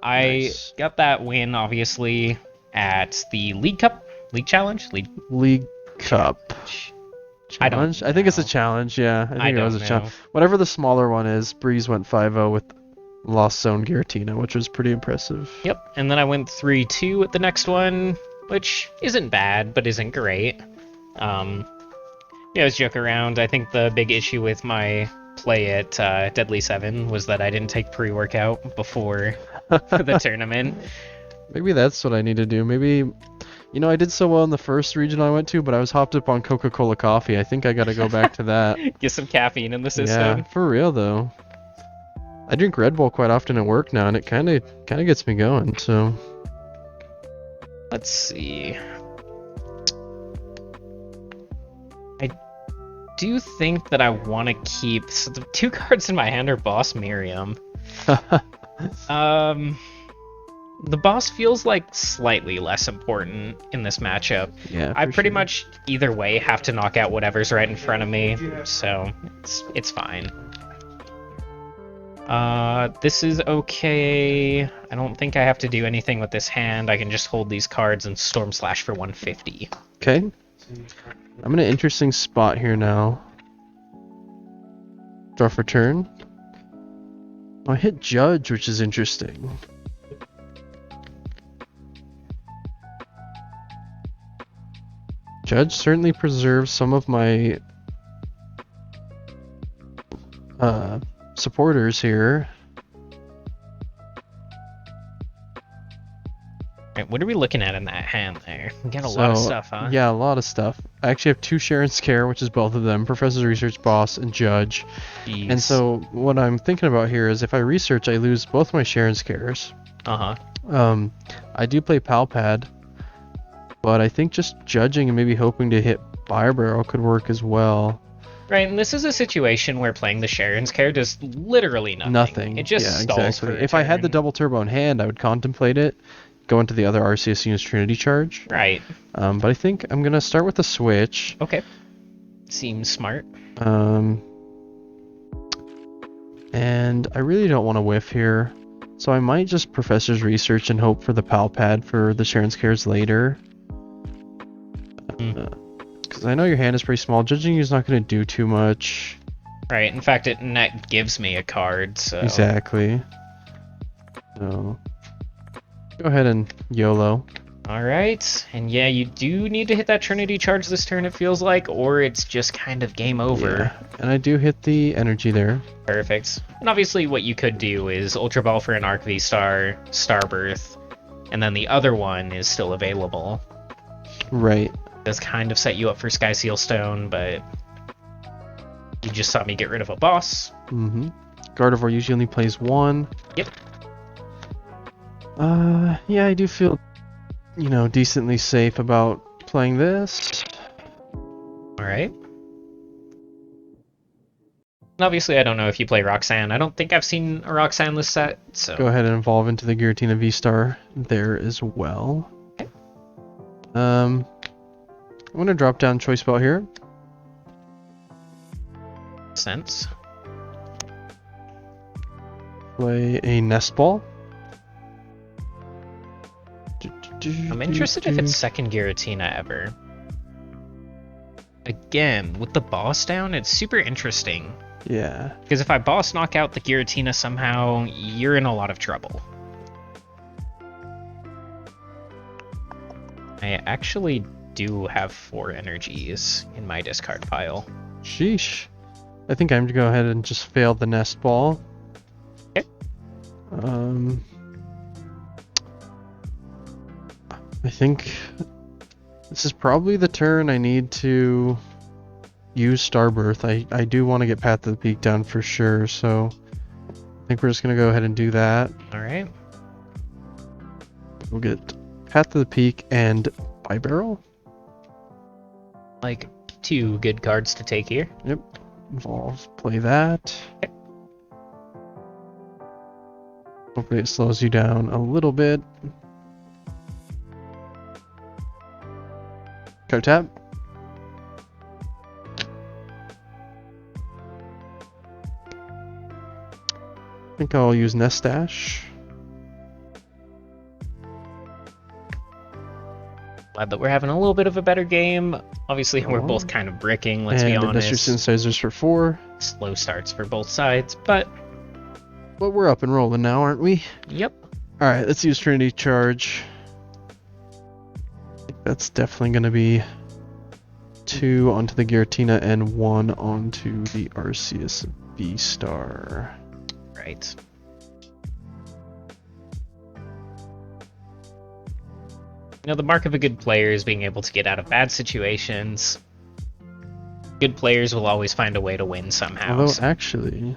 I got that win, obviously, at the League Cup? League Challenge? League Cup. Challenge? I think it's a challenge, yeah. I think it was a challenge. Whatever the smaller one is, Breeze went 5-0 with Lost Zone Giratina, which was pretty impressive. Yep, and then I went 3-2 at the next one, which isn't bad, but isn't great. Yeah, I was joking around. I think the big issue with my play at Deadly 7 was that I didn't take pre-workout before the tournament. Maybe that's what I need to do. Maybe... You know, I did so well in the first region I went to, but I was hopped up on Coca-Cola coffee. I think I gotta go back to that. Get some caffeine in the system. Yeah, for real though. I drink Red Bull quite often at work now, and it kind of gets me going, so... Let's see... I do think that I want to keep... So the 2 cards in my hand are Boss Miriam. The boss feels like slightly less important in this matchup. Yeah, I for pretty sure. much either way have to knock out whatever's right in front of me, so it's fine. This is okay. I don't think I have to do anything with this hand. I can just hold these cards and Storm Slash for 150. Okay. I'm in an interesting spot here now. Draw for turn. Oh, I hit Judge, which is interesting. Judge certainly preserves some of my supporters here. Right, what are we looking at in that hand there? We got a lot of stuff, huh? Yeah, a lot of stuff. I actually have 2 Share and Scare, which is both of them, Professor's Research, Boss, and Judge. Jeez. And so what I'm thinking about here is if I research, I lose both my Share and Scares. Uh-huh. I do play Palpad, but I think just judging and maybe hoping to hit Fire Barrel could work as well. Right, and this is a situation where playing the Sharon's care does literally nothing. It just stalls exactly. for a If I had the turn. double turbo in hand, I would contemplate it, go into the other Arceus unit's Trinity Charge. Right. But I think I'm gonna start with the switch. Okay. Seems smart. And I really don't want to whiff here, so I might just Professor's Research and hope for the Palpad for the Sharon's Cares later. Because I know your hand is pretty small. Judging you is not going to do too much. Right, in fact, it net gives me a card, so... Exactly. So, go ahead and YOLO. Alright, and yeah, you do need to hit that Trinity Charge this turn, it feels like, or it's just kind of game over. Yeah. And I do hit the energy there. Perfect. And obviously what you could do is Ultra Ball for an Arc V-Star, Starbirth, and then the other one is still available. Right. Does kind of set you up for Sky Seal Stone, but you just saw me get rid of a boss. Mm-hmm. Gardevoir usually only plays 1. Yep. Yeah, I do feel, decently safe about playing this. Alright. And obviously I don't know if you play Roxanne. I don't think I've seen a Roxanne this set, so... Go ahead and evolve into the Giratina VSTAR there as well. Okay. I'm going to drop down Choice Belt here. Sense. Play a Nest Ball. I'm interested if it's second Giratina ever. Again, with the boss down, it's super interesting. Yeah. Because if I boss knock out the Giratina somehow, you're in a lot of trouble. I actually do have 4 energies in my discard pile. Sheesh. I think I'm going to go ahead and just fail the Nest Ball. Okay. I think this is probably the turn I need to use Starbirth. I do want to get Path to the Peak down for sure, so I think we're just going to go ahead and do that. Alright. We'll get Path to the Peak and Fire Barrel. Like, 2 good cards to take here. Yep. Evolve, play that. Okay. Hopefully it slows you down a little bit. Card tap. I think I'll use Nest Dash. Glad that we're having a little bit of a better game. Obviously, we're both kind of bricking, let's be honest. And Synthesizers for 4. Slow starts for both sides, but... But we're up and rolling now, aren't we? Yep. Alright, let's use Trinity Charge. That's definitely going to be 2 onto the Giratina and 1 onto the Arceus VSTAR. Right. You know, the mark of a good player is being able to get out of bad situations. Good players will always find a way to win somehow. Although, actually...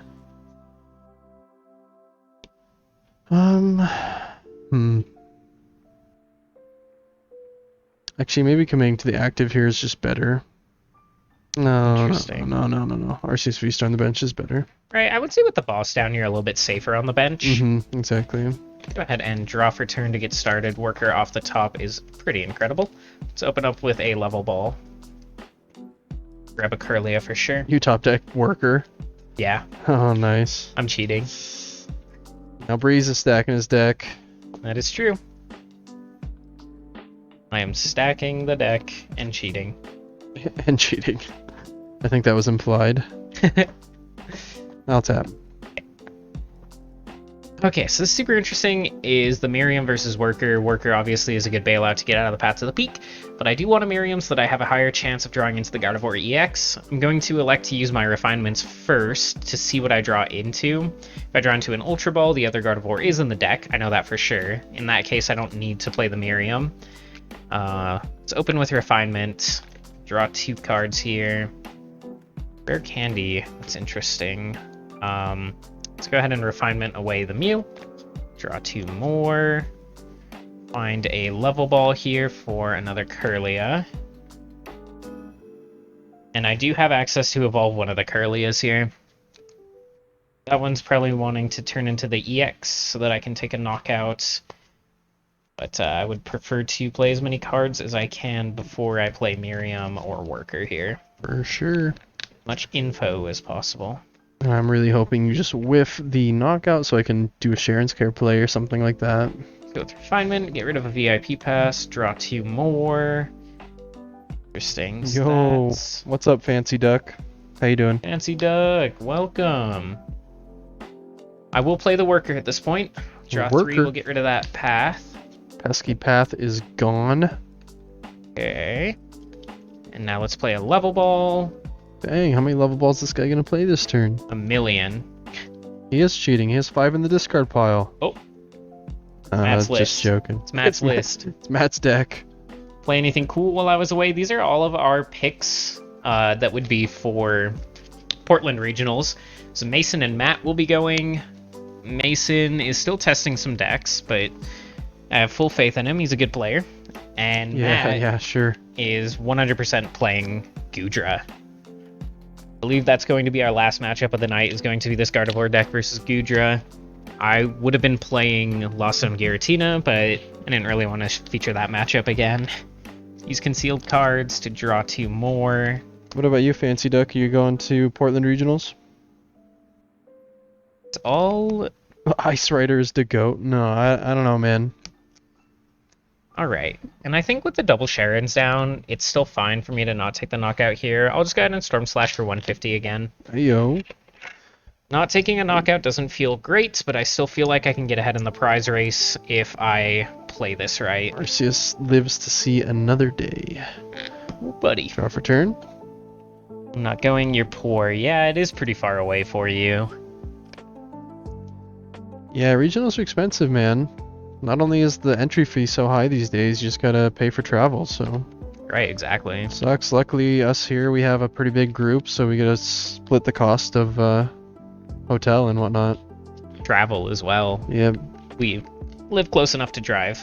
Actually, maybe committing to the active here is just better. No, Interesting. no. Arceus VSTAR on the bench is better. Right, I would say with the boss down here a little bit safer on the bench. Exactly. Go ahead and draw for turn to get started. Worker off the top is pretty incredible. Let's open up with a level ball. Grab a Kirlia for sure. You top deck Worker. Yeah, Oh, nice. I'm cheating. Now Breeze is stacking his deck. That is true. I am stacking the deck and cheating. And cheating. I think that was implied. I'll tap. Okay, so this is super interesting is the Miriam versus Worker. Worker obviously is a good bailout to get out of the path to the peak, but I do want a Miriam so that I have a higher chance of drawing into the Gardevoir EX. I'm going to elect to use my refinements first to see what I draw into. If I draw into an Ultra Ball, the other Gardevoir is in the deck. I know that for sure. In that case, I don't need to play the Miriam. Let's open with refinement. Draw 2 cards here. Rare Candy, that's interesting. Let's go ahead and refinement away the Mew. Draw 2 more. Find a level ball here for another Kirlia. And I do have access to evolve one of the Kirlias here. That one's probably wanting to turn into the EX so that I can take a knockout. But I would prefer to play as many cards as I can before I play Miriam or Worker here. For sure. Much info as possible. I'm really hoping you just whiff the knockout so I can do a Sharon's Care play or something like that. Go with refinement, get rid of a VIP pass, draw 2 more. Interesting. Yo, Stats. what's up, Fancy Duck? How you doing? Fancy Duck, welcome. I will play the Worker at this point. Draw 3, we'll get rid of that path. Pesky path is gone. Okay. And now let's play a level ball. Dang, how many level balls is this guy gonna play this turn? 1,000,000. He is cheating. He has 5 in the discard pile. Oh. Matt's just list. joking. It's Matt's list. It's Matt's deck. Play anything cool while I was away? These are all of our picks that would be for Portland Regionals. So Mason and Matt will be going. Mason is still testing some decks, but I have full faith in him. He's a good player. And Matt Yeah, sure. is 100% playing Goodra. I believe that's going to be our last matchup of the night, is going to be this Gardevoir deck versus Goodra. I would have been playing Lost on Giratina, but I didn't really want to feature that matchup again. Use concealed cards to draw 2 more. What about you, Fancy Duck? Are you going to Portland Regionals? It's all... Ice Rider is the GOAT. No, I don't know, man. Alright, and I think with the double Sharon's down, it's still fine for me to not take the knockout here. I'll just go ahead and Storm Slash for 150 again. Yo. Not taking a knockout doesn't feel great, but I still feel like I can get ahead in the prize race if I play this right. Arceus lives to see another day. Ooh, buddy. Draw for turn. I'm not going, you're poor. Yeah, it is pretty far away for you. Yeah, regionals are expensive, man. Not only is the entry fee so high these days, you just gotta pay for travel, so... Right, exactly. Sucks. Luckily, us here, we have a pretty big group, so we gotta split the cost of hotel and whatnot. Travel as well. Yeah. We live close enough to drive.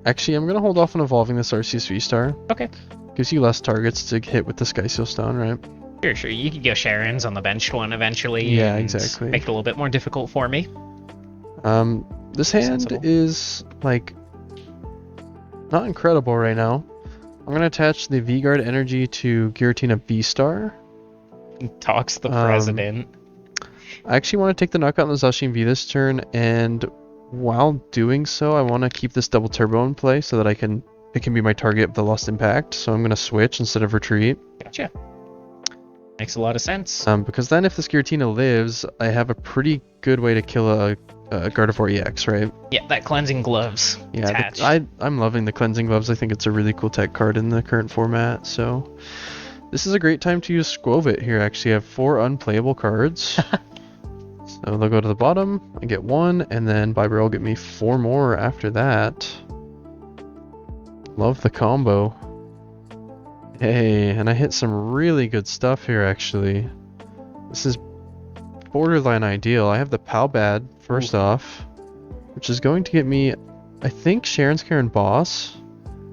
Actually, I'm gonna hold off on evolving this Arceus VSTAR. Okay. Gives you less targets to hit with the Sky Seal Stone, right? Sure. You could go Sharon's on the bench one eventually. Yeah, and exactly. Make it a little bit more difficult for me. This hand Sensible. is, like, not incredible right now. I'm gonna attach the V-Guard energy to Giratina VSTAR. Talks the president. I actually want to take the knockout on the Zacian V this turn, and while doing so, I want to keep this double turbo in play so that it can be my target of the Lost Impact. So I'm gonna switch instead of retreat. Gotcha. Makes a lot of sense. Because then if this Giratina lives, I have a pretty good way to kill a Gardevoir EX, right? Yeah, that cleansing gloves. Yeah, Attach. I'm loving the Cleansing Gloves. I think it's a really cool tech card in the current format, so... This is a great time to use Skwovet here, actually. I have 4 unplayable cards. So they'll go to the bottom, I get 1, and then Viber will get me 4 more after that. Love the combo. Hey, and I hit some really good stuff here, actually. This is borderline ideal. I have the Palbad first off, which is going to get me, I think, Sharon's Care and Boss.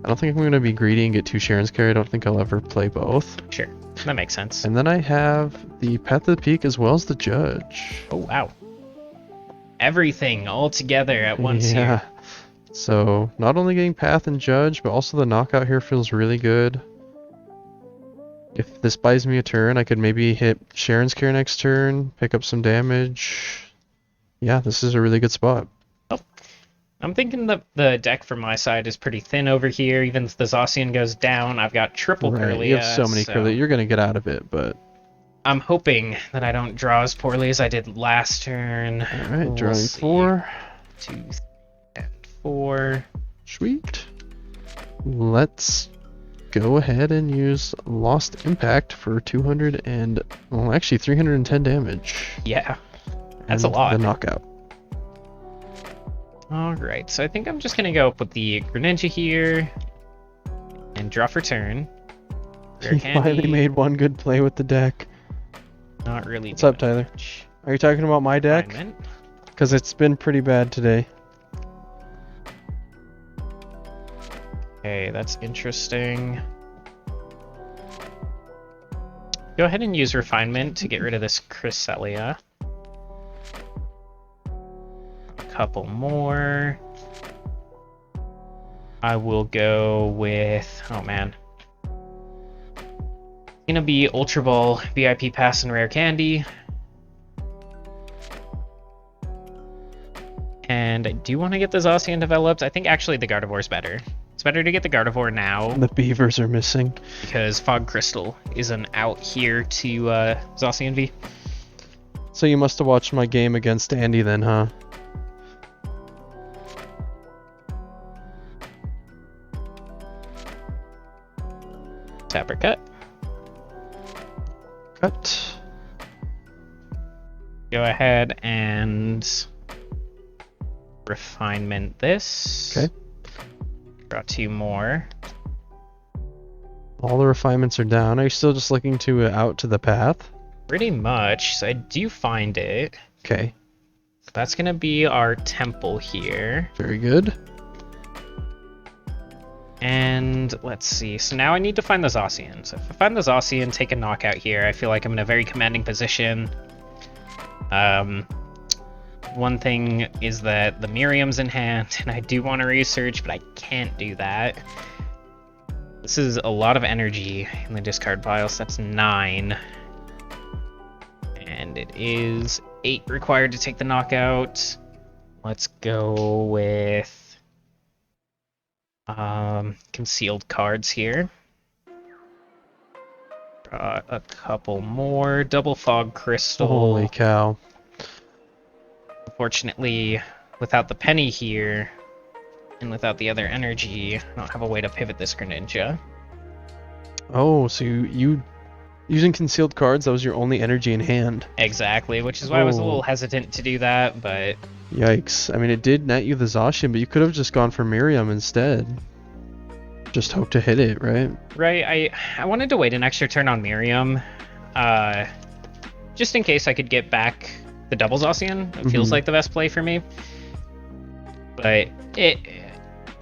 don't think I'm going to be greedy and get 2 Sharon's Carry. I don't think I'll ever play both. Sure, that makes sense. And then I have the Path of the Peak as well as the Judge. Oh, wow. Everything all together at once Yeah. here. So, not only getting Path and Judge, but also the knockout here feels really good. If this buys me a turn, I could maybe hit Sharon's Care next turn, pick up some damage. Yeah, this is a really good spot. Oh, I'm thinking the deck from my side is pretty thin over here. Even if the Zacian goes down, I've got triple Curlia. You have so many Curlia. You're going to get out of it, but... I'm hoping that I don't draw as poorly as I did last turn. Alright, drawing 4. 2, 3, and 4. Sweet. Let's go ahead and use Lost Impact for 200 and... well, actually 310 damage. Yeah, that's a And lot. the knockout. Alright, so I think I'm just going to go up with the Greninja here. And draw for turn. Rare He candy. finally made one good play with the deck. Not really. What's up, Tyler? Are you talking about my deck? Because it's been pretty bad today. Okay, that's interesting. Go ahead and use Refinement to get rid of this Cresselia. A couple more. I will go with... oh man. Gonna be Ultra Ball, VIP Pass, and Rare Candy. And I do want to get the Zacian developed. I think actually the Gardevoir is better. It's better to get the Gardevoir now. The beavers are missing. Because Fog Crystal isn't out here to Zacian V. So you must have watched my game against Andy then, huh? Tapper Cut. Cut. Go ahead and Refinement this. Okay. Draw 2 more. All the refinements are down. Are you still just looking to out to the path? Pretty much. So I do find it. Okay. That's going to be our temple here. Very good. And let's see. So now I need to find the Zacian. So if I find the Zacian, take a knockout here, I feel like I'm in a very commanding position. One thing is that the Miriam's in hand, and I do want to research, but I can't do that. This is a lot of energy in the discard pile, so that's 9. And it is 8 required to take the knockout. Let's go with concealed cards here. Draw a couple more. Double Fog Crystal. Holy cow. Unfortunately, without the penny here, and without the other energy, I don't have a way to pivot this Greninja. Oh, so you using concealed cards, that was your only energy in hand. Exactly, which is why I was a little hesitant to do that, but... yikes. I mean, it did net you the Zacian, but you could have just gone for Miriam instead. Just hope to hit it, right? Right, I wanted to wait an extra turn on Miriam, just in case I could get back the double Zacian. It feels like the best play for me. But it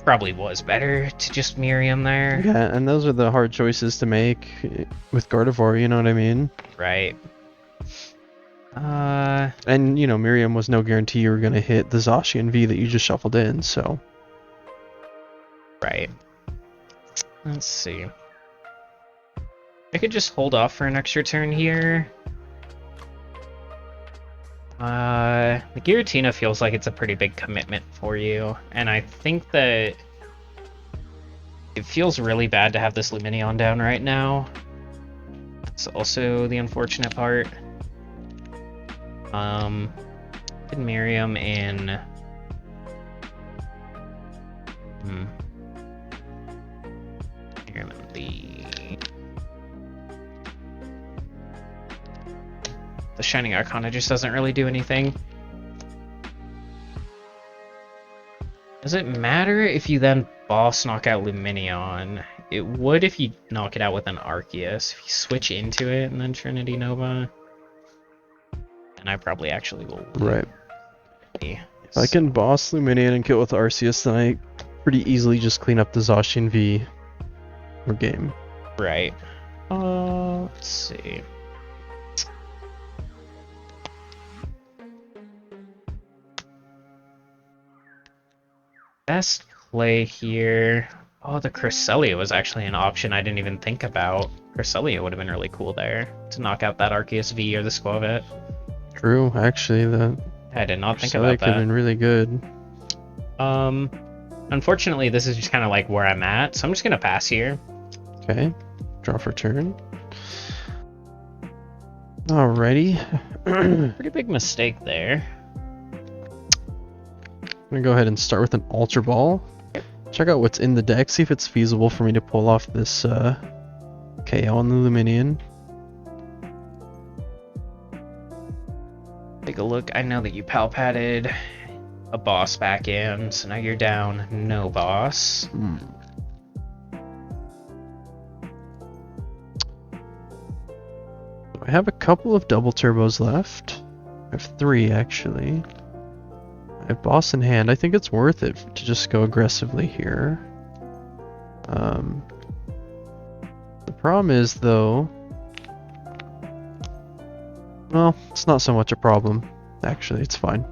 probably was better to just Miriam there. Yeah, and those are the hard choices to make with Gardevoir, you know what I mean? Right. And, you know, Miriam was no guarantee you were going to hit the Zacian V that you just shuffled in, so... right. Let's see. I could just hold off for an extra turn here. The Giratina feels like it's a pretty big commitment for you, and I think that it feels really bad to have this Lumineon down right now. That's also the unfortunate part. Put Miriam in. Miriam in the Shining Arcana just doesn't really do anything. Does it matter if you then boss knock out Lumineon? It would if you knock it out with an Arceus. If you switch into it and then Trinity Nova. And I probably actually will. Right. I can boss Lumineon and kill with Arceus, then pretty easily just clean up the Zacian V or game. Right. Let's see. Best play here. Oh, the Cresselia was actually an option I didn't even think about. Cresselia would have been really cool there to knock out that Arceus V or the Skwovet. True, actually, the I did not think Cresselia about could have that. been really good. Unfortunately, this is just kind of like where I'm at, so I'm just gonna pass here. Okay, draw for turn. Alrighty. Pretty big mistake there. I'm gonna go ahead and start with an Ultra Ball. Check out what's in the deck, see if it's feasible for me to pull off this KO on the Luminion. Take a look. I know that you palpated a boss back in, so now you're down no boss. I have a couple of double turbos left. I have 3 actually. I have boss in hand. I think it's worth it to just go aggressively here. The problem is though, well, it's not so much a problem. Actually, it's fine.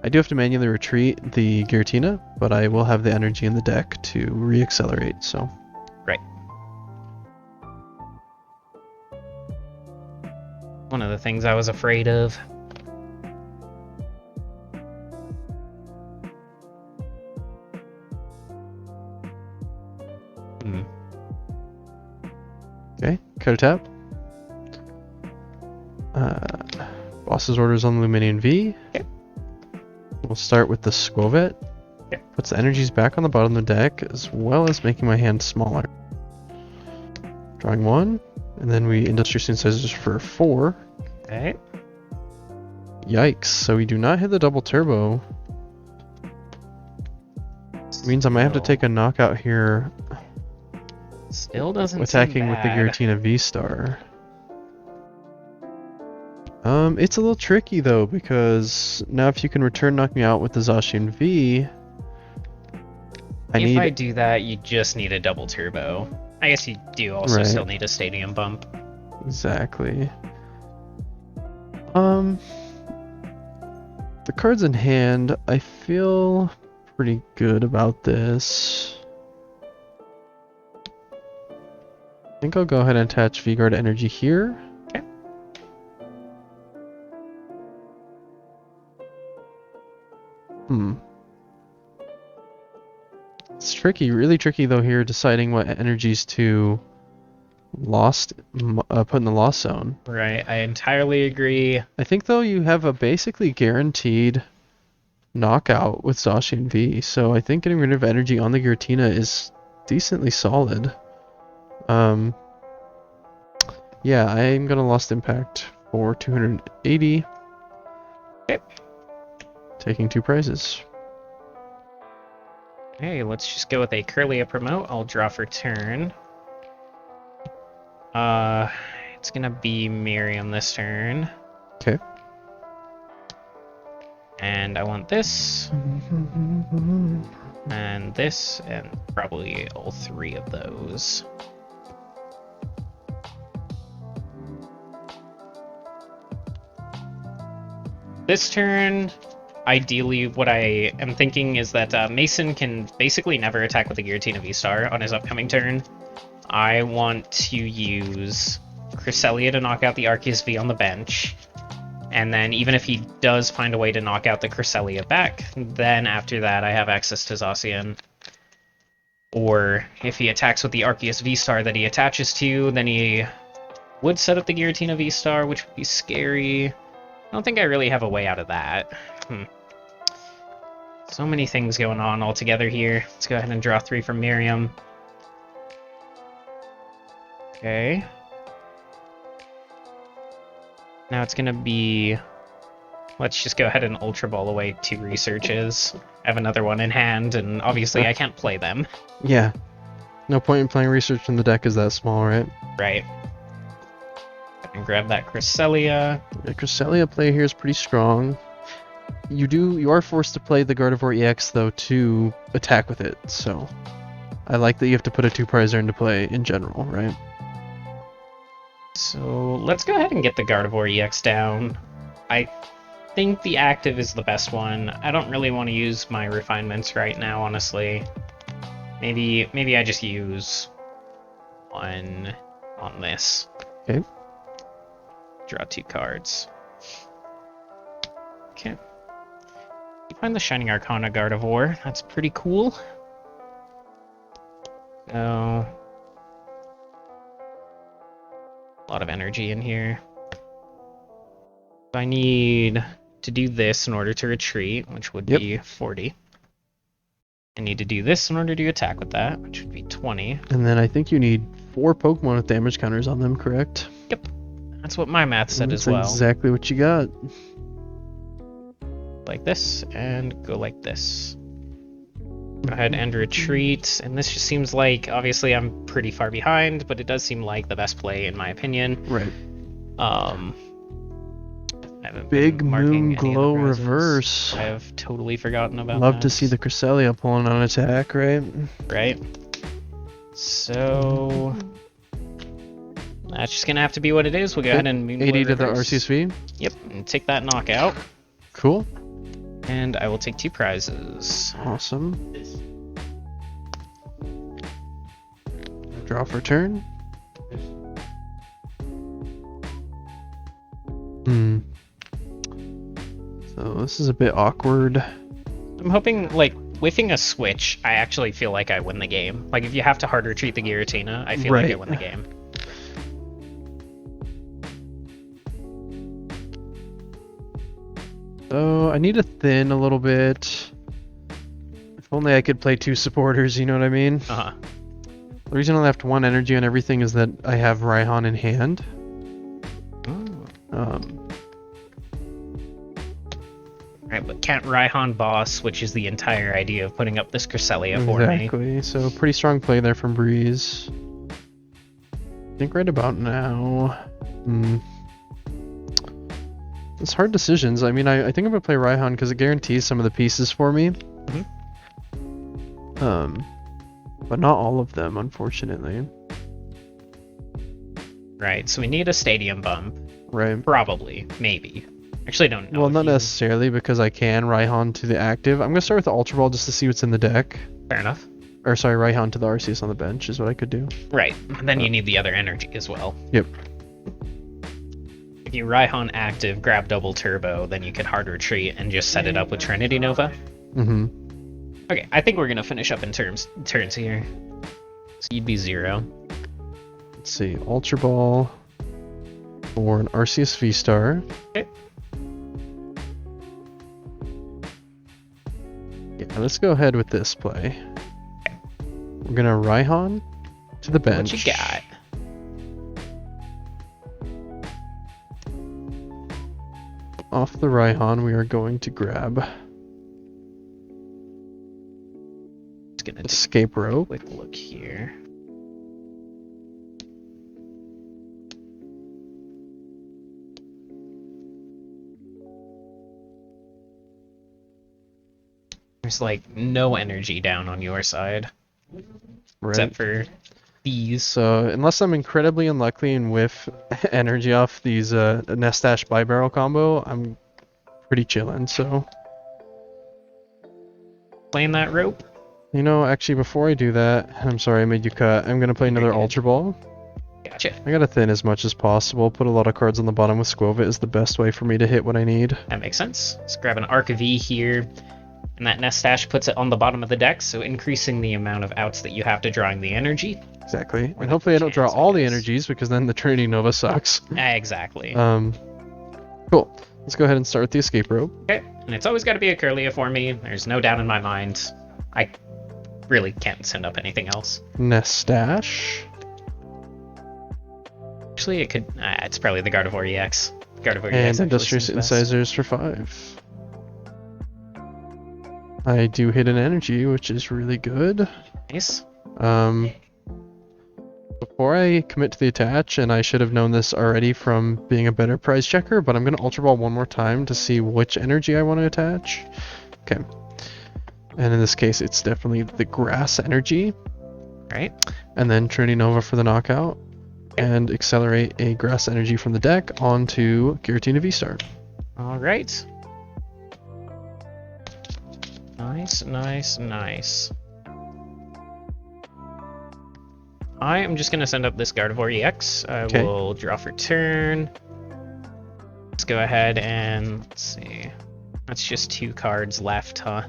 I do have to manually retreat the Giratina, but I will have the energy in the deck to re-accelerate, so. Right. One of the things I was afraid of. Okay, cut a tap. Boss's orders on the Luminion V. Okay. We'll start with the Skwovet. Okay. Puts the energies back on the bottom of the deck, as well as making my hand smaller. Drawing 1, and then we Industrial Synthesizers for 4. Okay. Yikes, so we do not hit the double turbo. Means I might have to take a knockout here. Still doesn't Attacking seem with the bad. Giratina VSTAR. It's a little tricky though, because now if you can return knock me out with the Zacian V, If I do that, you just need a double turbo. I guess you do also Right. still need a stadium bump. Exactly. The cards in hand, I feel pretty good about this. I think I'll go ahead and attach V-Guard energy here. Okay. It's tricky, really tricky though here, deciding what energies to put in the lost zone. Right, I entirely agree. I think though you have a basically guaranteed knockout with Zacian V, so I think getting rid of energy on the Giratina is decently solid. Yeah, I'm gonna Lost Impact for 280. Okay. Taking 2 prizes. Hey, let's just go with a Curlia promote. I'll draw for turn. It's gonna be Miriam this turn. Okay. And I want this. And this, and probably all 3 of those. This turn, ideally, what I am thinking is that Mason can basically never attack with the Giratina VSTAR on his upcoming turn. I want to use Cresselia to knock out the Arceus V on the bench. And then even if he does find a way to knock out the Cresselia back, then after that I have access to Zacian. Or if he attacks with the Arceus VSTAR that he attaches to, then he would set up the Giratina VSTAR, which would be scary. I don't think I really have a way out of that. So many things going on all together here. Let's go ahead and draw 3 from Miriam. Okay. Now it's gonna be... Let's just go ahead and Ultra Ball away 2 researches. I have another one in hand, and obviously I can't play them. Yeah. No point in playing research when the deck is that small, right? Right. I can grab that Cresselia. The Cresselia play here is pretty strong. you are forced to play the Gardevoir EX though to attack with it. So I like that you have to put a 2-prizer into play in general, right? So let's go ahead and get the Gardevoir EX down. I think the active is the best one. I don't really want to use my refinements right now, honestly. Maybe I just use one on this. Okay. Draw 2 cards. Okay. You find the Shining Arcana Gardevoir. That's pretty cool. So, a lot of energy in here. I need to do this in order to retreat, which would be 40. I need to do this in order to attack with that, which would be 20. And then I think you need 4 Pokemon with damage counters on them, correct? Yep. That's what my math said That's as well. exactly what you got. Like this, and go like this. Go ahead and retreat, and this just seems like, obviously I'm pretty far behind, but it does seem like the best play in my opinion. Right. I haven't Big been marking Moon any of the Glow prizes. reverse. I have totally forgotten about Love that. to see the Cresselia pulling on attack, right? Right. So that's just gonna have to be what it is. We'll go ahead and Moon 80 Glow to the reverse. RCSV. Yep, and take that knockout. Cool. And I will take 2 prizes. Awesome. Draw for turn. So this is a bit awkward. I'm hoping, like, whiffing a switch, I actually feel like I win the game. Like, if you have to hard retreat the Giratina, I feel like I Right. win the game. So I need to thin a little bit. If only I could play 2 supporters, you know what I mean? Uh-huh. The reason I left 1 energy on everything is that I have Raihan in hand. Right, but can't Raihan boss, which is the entire idea of putting up this Cresselia for me. Exactly. So pretty strong play there from Breeze. I think right about now. It's hard decisions. I mean, I think I'm gonna play Raihan because it guarantees some of the pieces for me. But not all of them, unfortunately. Right, so we need a stadium bump. Right. Probably. Maybe. Actually, don't know. Well, if not you- necessarily because I can Raihan to the active. I'm gonna start with the Ultra Ball just to see what's in the deck. Fair enough. Or sorry, Raihan to the Arceus on the bench is what I could do. Right, and then you need the other energy as well. Yep. If you Raihan active, grab double turbo, then you can hard retreat and just set it up with Trinity Nova. Okay, I think we're gonna finish up in turns here. So you'd be 0. Let's see, Ultra Ball for an Arceus VSTAR. Okay. Yeah, let's go ahead with this play. We're gonna Raihan to the bench. What you got? Off the Raihan, we are going to grab Just gonna take Escape a Rope. quick look here. There's like no energy down on your side, Right. except for these. So unless I'm incredibly unlucky and whiff energy off these Nestash by barrel combo, I'm pretty chillin'. So Playing that rope. you know, actually before I do that, I'm sorry I made you cut. I'm gonna play another You're good. Ultra Ball. Gotcha. I gotta thin as much as possible. Put a lot of cards on the bottom with Skwovet is the best way for me to hit what I need. That makes sense. Let's grab an Arc V here. And that Nestash puts it on the bottom of the deck, so increasing the amount of outs that you have to drawing the energy. Exactly. Or And the hopefully I don't draw chance, I all the guess. energies because then the Trinity Nova sucks. Exactly. Cool. Let's go ahead and start with the Escape Rope. Okay, and it's always got to be a Curlia for me. There's no doubt in my mind. I really can't send up anything else. Nestash. Actually, it could. It's probably the Gardevoir EX. Gardevoir And EX. actually Industrious seems best. Incisors for 5. I do hit an energy, which is really good. Nice. Before I commit to the attach, and I should have known this already from being a better prize checker, but I'm going to Ultra Ball one more time to see which energy I want to attach. Okay. And in this case, it's definitely the grass energy. Right. And then Trinity Nova for the knockout. And accelerate a grass energy from the deck onto Giratina VSTAR. All right. Nice, nice, nice. I am just going to send up this Gardevoir EX. I will draw for turn. Let's go ahead and, let's see. That's just 2 cards left, huh?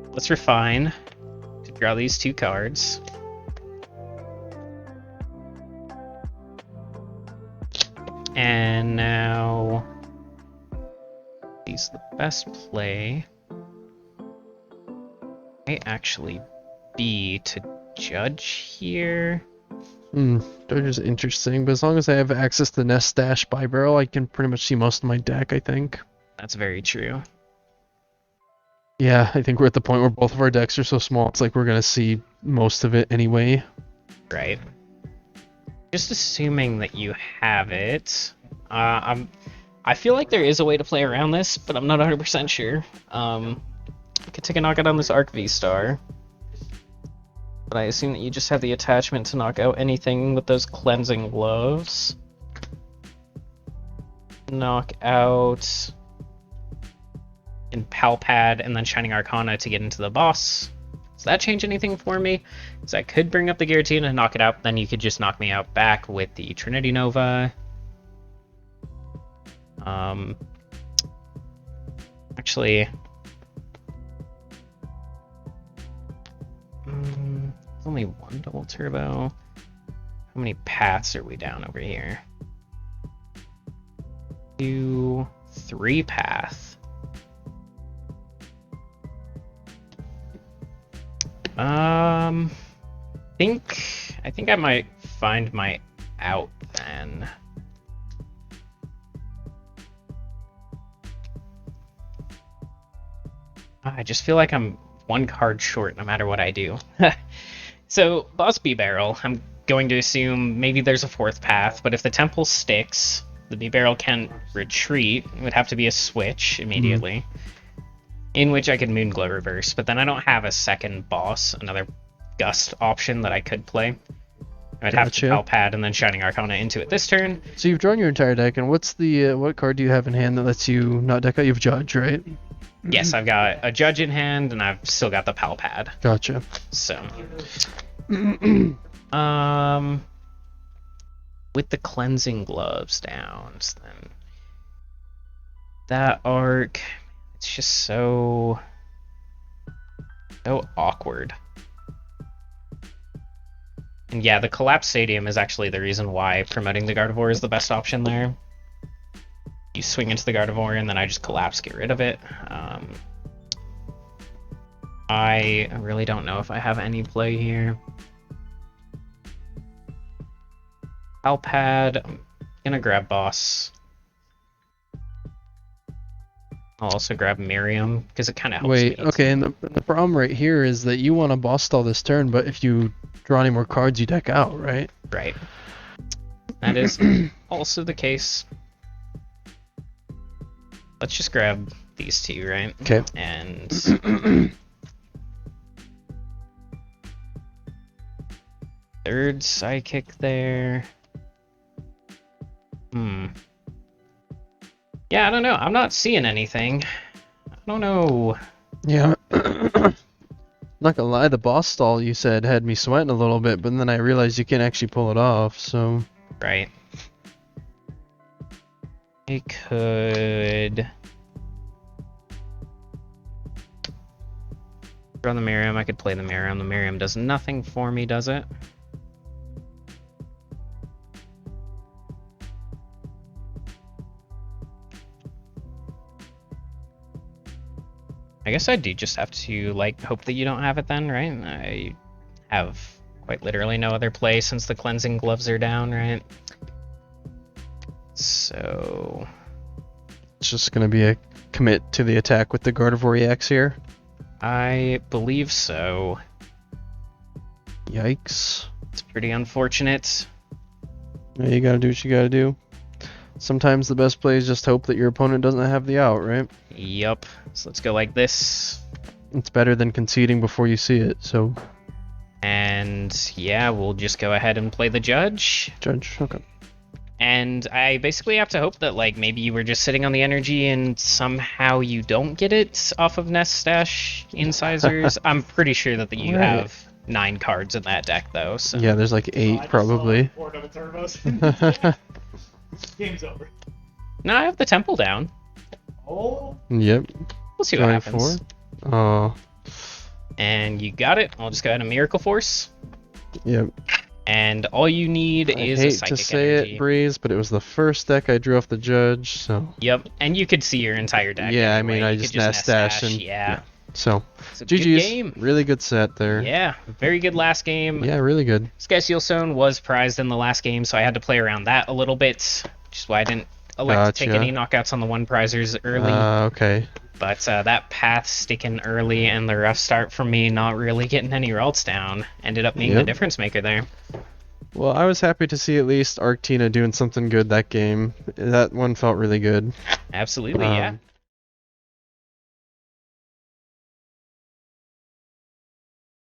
Let's refine to draw these 2 cards. And now, he's the best play. Might actually be to judge here. Judge is interesting, but as long as I have access to Nest Stash Buy Barrel, I can pretty much see most of my deck, I think. That's very true. Yeah, I think we're at the point where both of our decks are so small, it's like we're going to see most of it anyway. Right. Just assuming that you have it. I feel like there is a way to play around this, but I'm not 100% sure. I could take a knockout on this Arc V-Star. But I assume that you just have the attachment to knock out anything with those cleansing gloves. Knock out in Palpad and then Shining Arcana to get into the boss. Does that change anything for me? Because I could bring up the Giratina and knock it out, but then you could just knock me out back with the Trinity Nova. Actually... only 1 double turbo. How many paths are we down over here? 2, 3 path. I think I might find my out then. I just feel like I'm 1 card short no matter what I do. So, Boss B-Barrel, I'm going to assume maybe there's a 4th path, but if the temple sticks, the B-Barrel can retreat. It would have to be a switch immediately, in which I could Moonglow reverse, but then I don't have a second boss, another Gust option that I could play. I'd have to Palpad and then Shining Arcana into it this turn. So you've drawn your entire deck, and what's the what card do you have in hand that lets you not deck out? You have Judge, right? Yes, I've got a Judge in hand, and I've still got the Palpad. Gotcha. So, with the cleansing gloves down, then that arc, it's just so awkward. And yeah, the Collapse Stadium is actually the reason why promoting the Gardevoir is the best option there. You swing into the Gardevoir, and then I just collapse, get rid of it. I really don't know if I have any play here. Palpad, I'm gonna grab Boss. I'll also grab Miriam, because it kind of helps me. Okay, and the problem right here is that you want to boss stall this turn, but if you draw any more cards, you deck out, right? Right. That is also the case. Let's just grab these 2, right? Okay. And... third Psychic there. Yeah, I don't know. I'm not seeing anything. I don't know. Yeah. Not gonna lie, the boss stall you said had me sweating a little bit, but then I realized you can't actually pull it off, so... Right. I could... draw the Miriam. I could play the Miriam. The Miriam does nothing for me, does it? I guess I do just have to, like, hope that you don't have it then, right? I have quite literally no other play since the cleansing gloves are down, right? So... it's just gonna be a commit to the attack with the Gardevoir EX here. I believe so. Yikes. It's Pretty unfortunate. Yeah, you gotta do what you gotta do. Sometimes the best play is just hope that your opponent doesn't have the out, right? Yup. So let's go like this. It's better than conceding before you see it, so... And yeah, we'll just go ahead and play the judge. Judge, okay. And I basically have to hope that, like, maybe you were just sitting on the energy and somehow you don't get it off of Nest Stash Incisors. I'm pretty sure that you Right. have 9 cards in that deck, though. So. Yeah, there's like 8 probably. Game's over. No, I have the Temple down. Oh. Yep. We'll see what Going happens. for. Oh, And you got it. I'll just go ahead and Miracle Force. yep. And all you need I is a hate Psychic to say Energy. it, Breeze, but it was the first deck I drew off the judge, so... Yep, and you could see your entire deck. Yeah, I anyway. mean, I You just could Nest Stash and... Yeah. So, It's a good GG's. game. Really good set there. Yeah, very good last game. Yeah, really good. Sky Seal Stone was prized in the last game, so I had to play around that a little bit, which is why I didn't elect to take Gotcha. any knockouts on the one prizers early. Okay. But that path sticking early and the rough start from me not really getting any rolls down ended up being the Yep. difference maker there. Well, I was happy to see at least Arctina doing something good that game. That one felt really good. Absolutely, yeah.